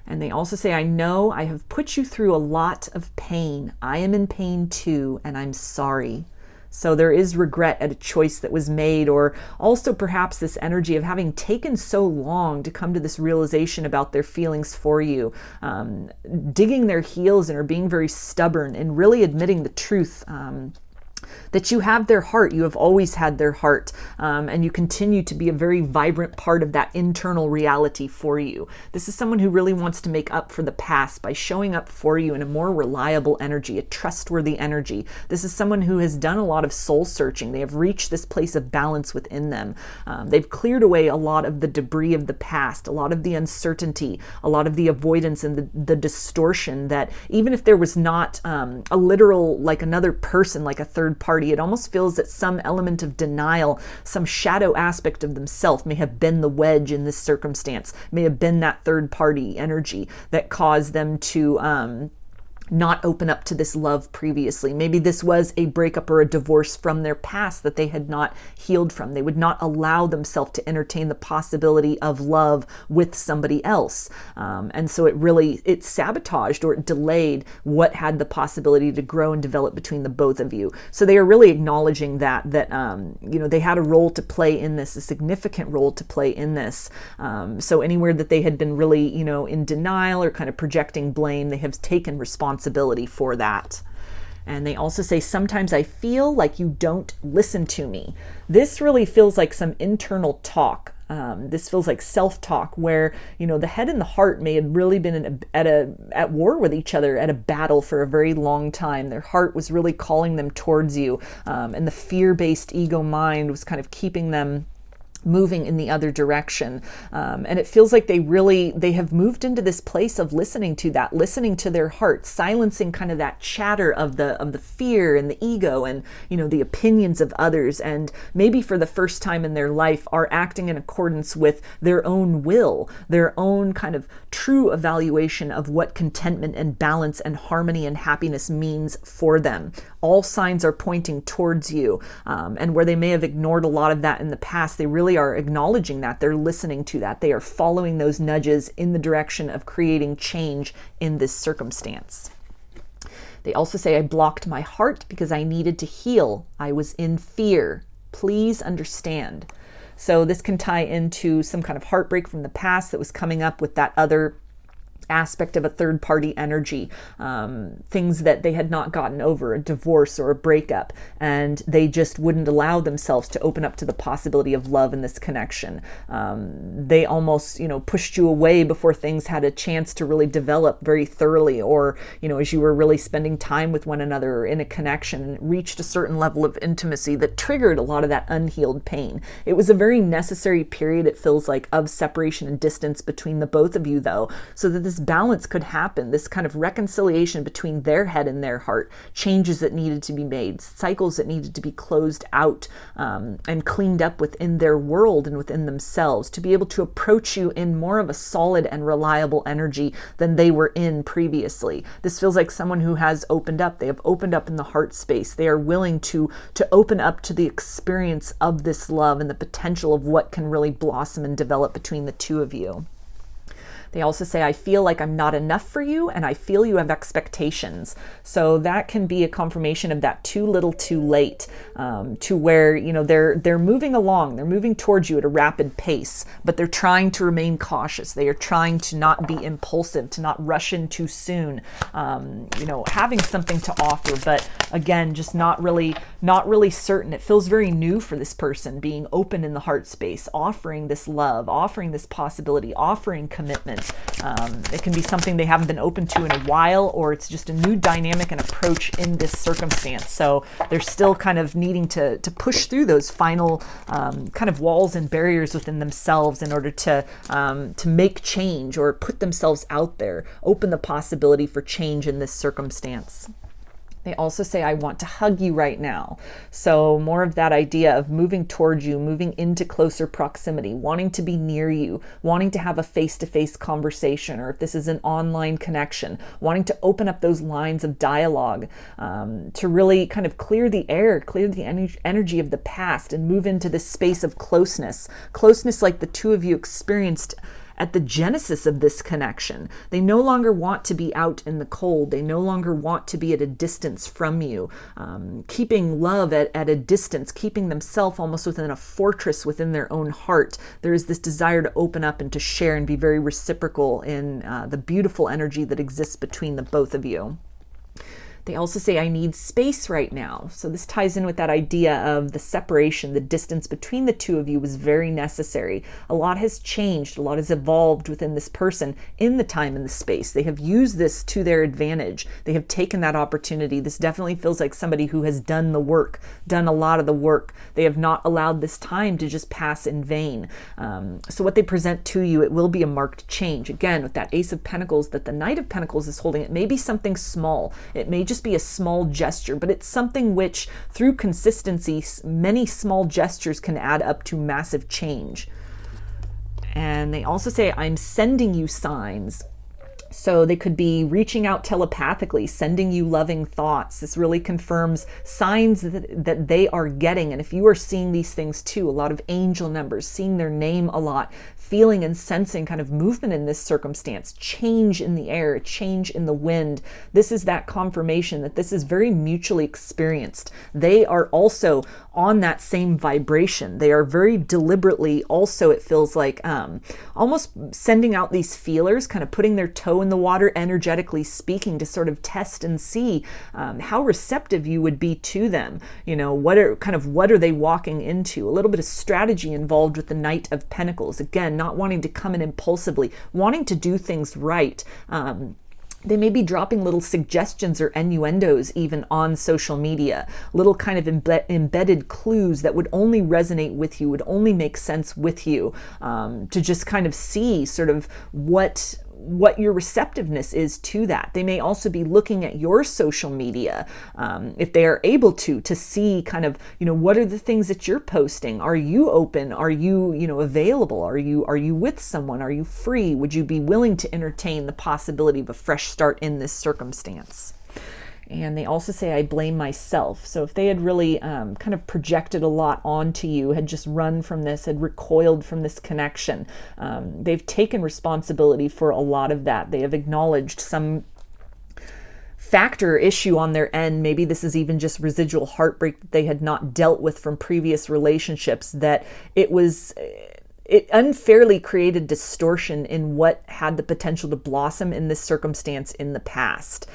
And they also say, I know I have put you through a lot of pain. I am in pain too, and I'm sorry. So there is regret at a choice that was made, or also perhaps this energy of having taken so long to come to this realization about their feelings for you, digging their heels and are being very stubborn and really admitting the truth, that you have their heart. You have always had their heart, and you continue to be a very vibrant part of that internal reality for you. This is someone who really wants to make up for the past by showing up for you in a more reliable energy, a trustworthy energy. This is someone who has done a lot of soul searching. They have reached this place of balance within them. They've cleared away a lot of the debris of the past, a lot of the uncertainty, a lot of the avoidance and the distortion that even if there was not a literal, like another person, like a third party, it almost feels that some element of denial, some shadow aspect of themselves may have been the wedge in this circumstance, may have been that third party energy that caused them to not open up to this love previously. Maybe this was a breakup or a divorce from their past that they had not healed from. They would not allow themselves to entertain the possibility of love with somebody else. And so it sabotaged or it delayed what had the possibility to grow and develop between the both of you. So they are really acknowledging that they had a role to play in this, a significant role to play in this. So anywhere that they had been really, in denial or kind of projecting blame, they have taken responsibility for that. And they also say, sometimes I feel like you don't listen to me. This really feels like some internal talk. This feels like self-talk where, the head and the heart may have really been at war with each other, at a battle for a very long time. Their heart was really calling them towards you. And the fear-based ego mind was kind of keeping them moving in the other direction. And it feels like they have moved into this place of listening to their heart, silencing kind of that chatter of the fear and the ego and, the opinions of others. And maybe for the first time in their life are acting in accordance with their own will, their own kind of true evaluation of what contentment and balance and harmony and happiness means for them. All signs are pointing towards you. And where they may have ignored a lot of that in the past, they really are acknowledging that. They're listening to that. They are following those nudges in the direction of creating change in this circumstance. They also say, I blocked my heart because I needed to heal. I was in fear. Please understand. So this can tie into some kind of heartbreak from the past that was coming up with that other aspect of a third party energy, things that they had not gotten over, a divorce or a breakup, and they just wouldn't allow themselves to open up to the possibility of love in this connection. They almost, pushed you away before things had a chance to really develop very thoroughly, or, as you were really spending time with one another or in a connection, and it reached a certain level of intimacy that triggered a lot of that unhealed pain. It was a very necessary period, it feels like, of separation and distance between the both of you, though, so that this balance could happen, this kind of reconciliation between their head and their heart, changes that needed to be made, cycles that needed to be closed out and cleaned up within their world and within themselves, to be able to approach you in more of a solid and reliable energy than they were in previously. This feels like someone who has opened up. They have opened up in the heart space. They are willing to open up to the experience of this love and the potential of what can really blossom and develop between the two of you. They also say, I feel like I'm not enough for you, and I feel you have expectations. So that can be a confirmation of that too little too late, to where, they're moving along, they're moving towards you at a rapid pace, but they're trying to remain cautious. They are trying to not be impulsive, to not rush in too soon, having something to offer, but again, just not really certain. It feels very new for this person, being open in the heart space, offering this love, offering this possibility, offering commitment. It can be something they haven't been open to in a while, or it's just a new dynamic and approach in this circumstance. So they're still kind of needing to push through those final kind of walls and barriers within themselves in order to make change, or put themselves out there, open the possibility for change in this circumstance. They also say, I want to hug you right now. So more of that idea of moving towards you, moving into closer proximity, wanting to be near you, wanting to have a face-to-face conversation, or if this is an online connection, wanting to open up those lines of dialogue, to really kind of clear the air, clear the energy of the past, and move into this space of closeness like the two of you experienced at the genesis of this connection. They no longer want to be out in the cold. They no longer want to be at a distance from you, keeping love at a distance, keeping themselves almost within a fortress within their own heart. There is this desire to open up and to share and be very reciprocal in the beautiful energy that exists between the both of you. They also say, I need space right now. So this ties in with that idea of the separation, the distance between the two of you was very necessary. A lot has changed, a lot has evolved within this person in the time and the space. They have used this to their advantage. They have taken that opportunity. This definitely feels like somebody who has done the work, done a lot of the work. They have not allowed this time to just pass in vain. So what they present to you, it will be a marked change. Again, with that Ace of Pentacles that the Knight of Pentacles is holding, it may be something small. It may just be a small gesture, but it's something which, through consistency, many small gestures can add up to massive change. And they also say, I'm sending you signs. So they could be reaching out telepathically, sending you loving thoughts. This really confirms signs that they are getting. And if you are seeing these things too, a lot of angel numbers, seeing their name a lot, feeling and sensing kind of movement in this circumstance, change in the air, change in the wind. This is that confirmation that this is very mutually experienced. They are also on that same vibration. They are very deliberately also, it feels like, almost sending out these feelers, kind of putting their toe in the water, energetically speaking, to sort of test and see how receptive you would be to them. What are they walking into? A little bit of strategy involved with the Knight of Pentacles. Again, not wanting to come in impulsively, wanting to do things right. They may be dropping little suggestions or innuendos even on social media, little kind of embedded clues that would only resonate with you, would only make sense with you, to just kind of see sort of what your receptiveness is to that. They may also be looking at your social media, if they are able to see kind of, what are the things that you're posting? Are you open? Are you, available? Are you with someone? Are you free? Would you be willing to entertain the possibility of a fresh start in this circumstance? And they also say, I blame myself. So if they had really kind of projected a lot onto you, had just run from this, had recoiled from this connection, they've taken responsibility for a lot of that. They have acknowledged some factor issue on their end. Maybe this is even just residual heartbreak that they had not dealt with from previous relationships, that it was it unfairly created distortion in what had the potential to blossom in this circumstance in the past.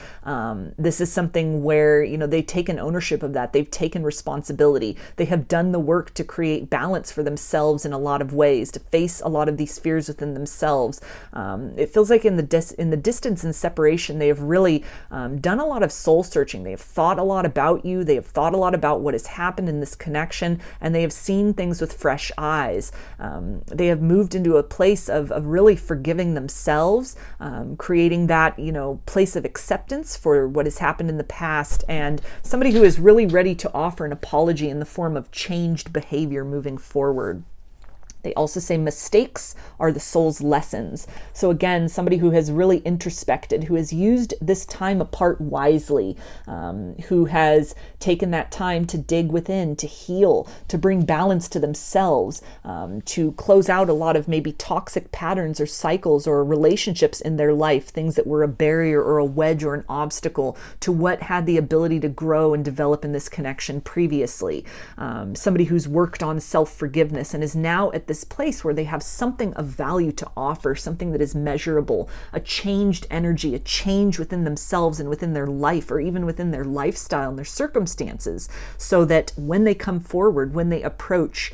This is something where, they've taken ownership of that. They've taken responsibility. They have done the work to create balance for themselves in a lot of ways, to face a lot of these fears within themselves. It feels like in the distance and separation, they have really done a lot of soul searching. They have thought a lot about you. They have thought a lot about what has happened in this connection, and they have seen things with fresh eyes. They have moved into a place of really forgiving themselves, creating that, place of acceptance for what has happened in the past, and somebody who is really ready to offer an apology in the form of changed behavior moving forward. They also say mistakes are the soul's lessons. So again, somebody who has really introspected, who has used this time apart wisely, who has taken that time to dig within, to heal, to bring balance to themselves, to close out a lot of maybe toxic patterns or cycles or relationships in their life, things that were a barrier or a wedge or an obstacle to what had the ability to grow and develop in this connection previously. Somebody who's worked on self-forgiveness and is now at this place where they have something of value to offer, something that is measurable, a changed energy, a change within themselves and within their life, or even within their lifestyle and their circumstances, so that when they come forward, when they approach,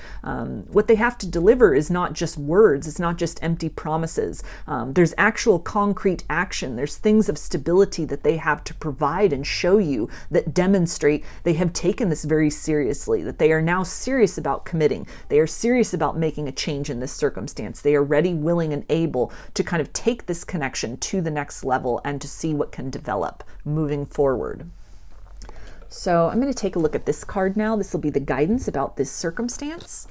what they have to deliver is not just words, it's not just empty promises. There's actual concrete action. There's things of stability that they have to provide and show you that demonstrate they have taken this very seriously, that they are now serious about committing. They are serious about making a change in this circumstance. They are ready, willing, and able to kind of take this connection to the next level and to see what can develop moving forward. So I'm going to take a look at this card now. This will be the guidance about this circumstance.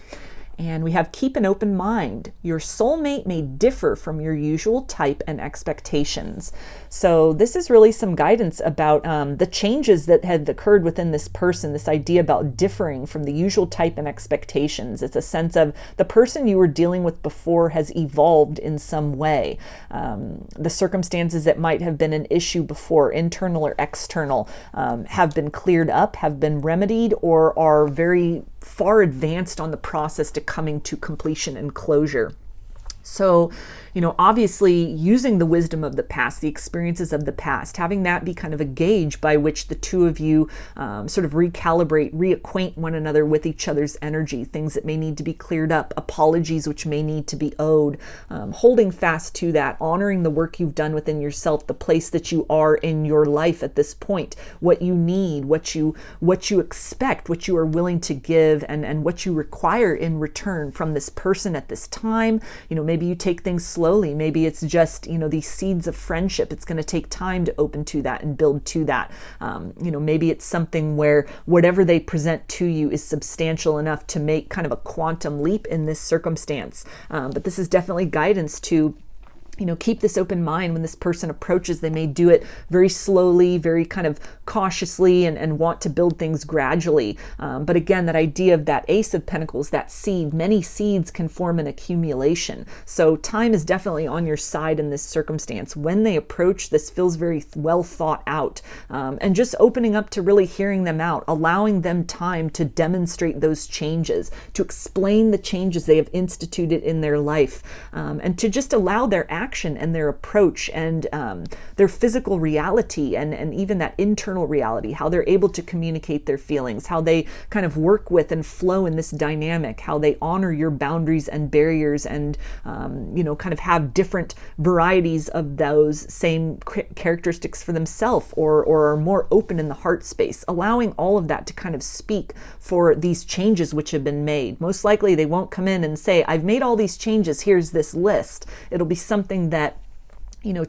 And we have keep an open mind. Your soulmate may differ from your usual type and expectations. So this is really some guidance about the changes that had occurred within this person, this idea about differing from the usual type and expectations. It's a sense of the person you were dealing with before has evolved in some way. The circumstances that might have been an issue before, internal or external, have been cleared up, have been remedied, or are very far advanced on the process to coming to completion and closure. So, obviously using the wisdom of the past, the experiences of the past, having that be kind of a gauge by which the two of you sort of recalibrate, reacquaint one another with each other's energy, things that may need to be cleared up, apologies which may need to be owed, holding fast to that, honoring the work you've done within yourself, the place that you are in your life at this point, what you need, what you expect, what you are willing to give, and what you require in return from this person at this time. Maybe you take things slowly. Maybe it's just, these seeds of friendship. It's going to take time to open to that and build to that. Maybe it's something where whatever they present to you is substantial enough to make kind of a quantum leap in this circumstance. But this is definitely guidance to keep this open mind when this person approaches. They may do it very slowly, very kind of cautiously, and want to build things gradually. But again, that idea of that Ace of Pentacles, that seed, many seeds can form an accumulation. So time is definitely on your side in this circumstance. When they approach, this feels very well thought out, and just opening up to really hearing them out, allowing them time to demonstrate those changes, to explain the changes they have instituted in their life, and to just allow their action and their approach and their physical reality and even that internal reality, how they're able to communicate their feelings, how they kind of work with and flow in this dynamic, how they honor your boundaries and barriers and, kind of have different varieties of those same characteristics for themselves or are more open in the heart space, allowing all of that to kind of speak for these changes which have been made. Most likely they won't come in and say, I've made all these changes, here's this list. It'll be something that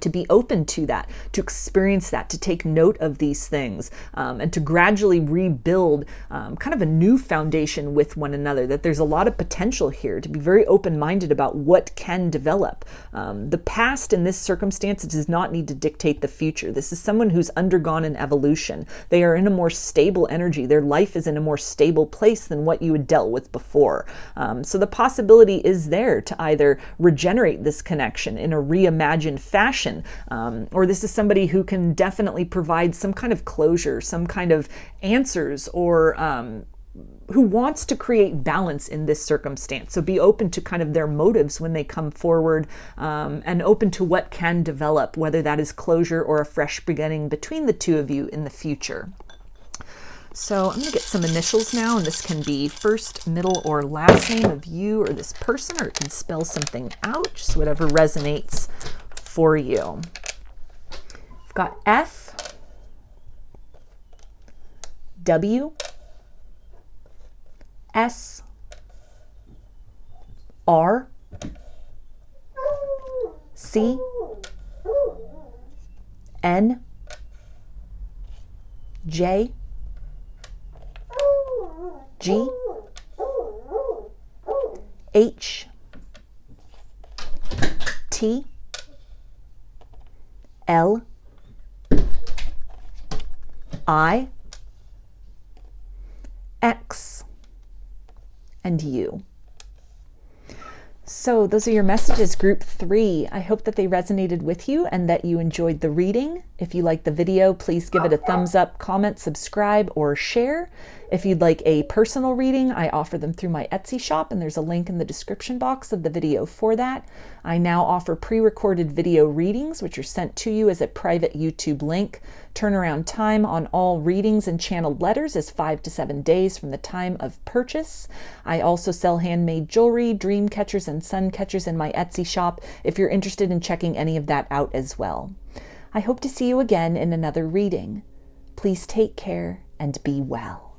to be open to that, to experience that, to take note of these things, and to gradually rebuild kind of a new foundation with one another, that there's a lot of potential here to be very open-minded about what can develop. The past in this circumstance does not need to dictate the future. This is someone who's undergone an evolution. They are in a more stable energy. Their life is in a more stable place than what you had dealt with before. So the possibility is there to either regenerate this connection in a reimagined fashion, or this is somebody who can definitely provide some kind of closure, some kind of answers, or wants to create balance in this circumstance. So be open to kind of their motives when they come forward, and open to what can develop, whether that is closure or a fresh beginning between the two of you in the future. So I'm going to get some initials now, and this can be first, middle, or last name of you or this person, or it can spell something out, just whatever resonates for you. I've got F, W, S, R, C, N, J, G, H, T, L, I, X, and U. So those are your messages, group 3. I hope that they resonated with you and that you enjoyed the reading. If you liked the video, please give it a thumbs up, comment, subscribe, or share. If you'd like a personal reading, I offer them through my Etsy shop, and there's a link in the description box of the video for that. I now offer pre-recorded video readings, which are sent to you as a private YouTube link. Turnaround time on all readings and channeled letters is 5 to 7 days from the time of purchase. I also sell handmade jewelry, dream catchers, and sun catchers in my Etsy shop if you're interested in checking any of that out as well. I hope to see you again in another reading. Please take care and be well.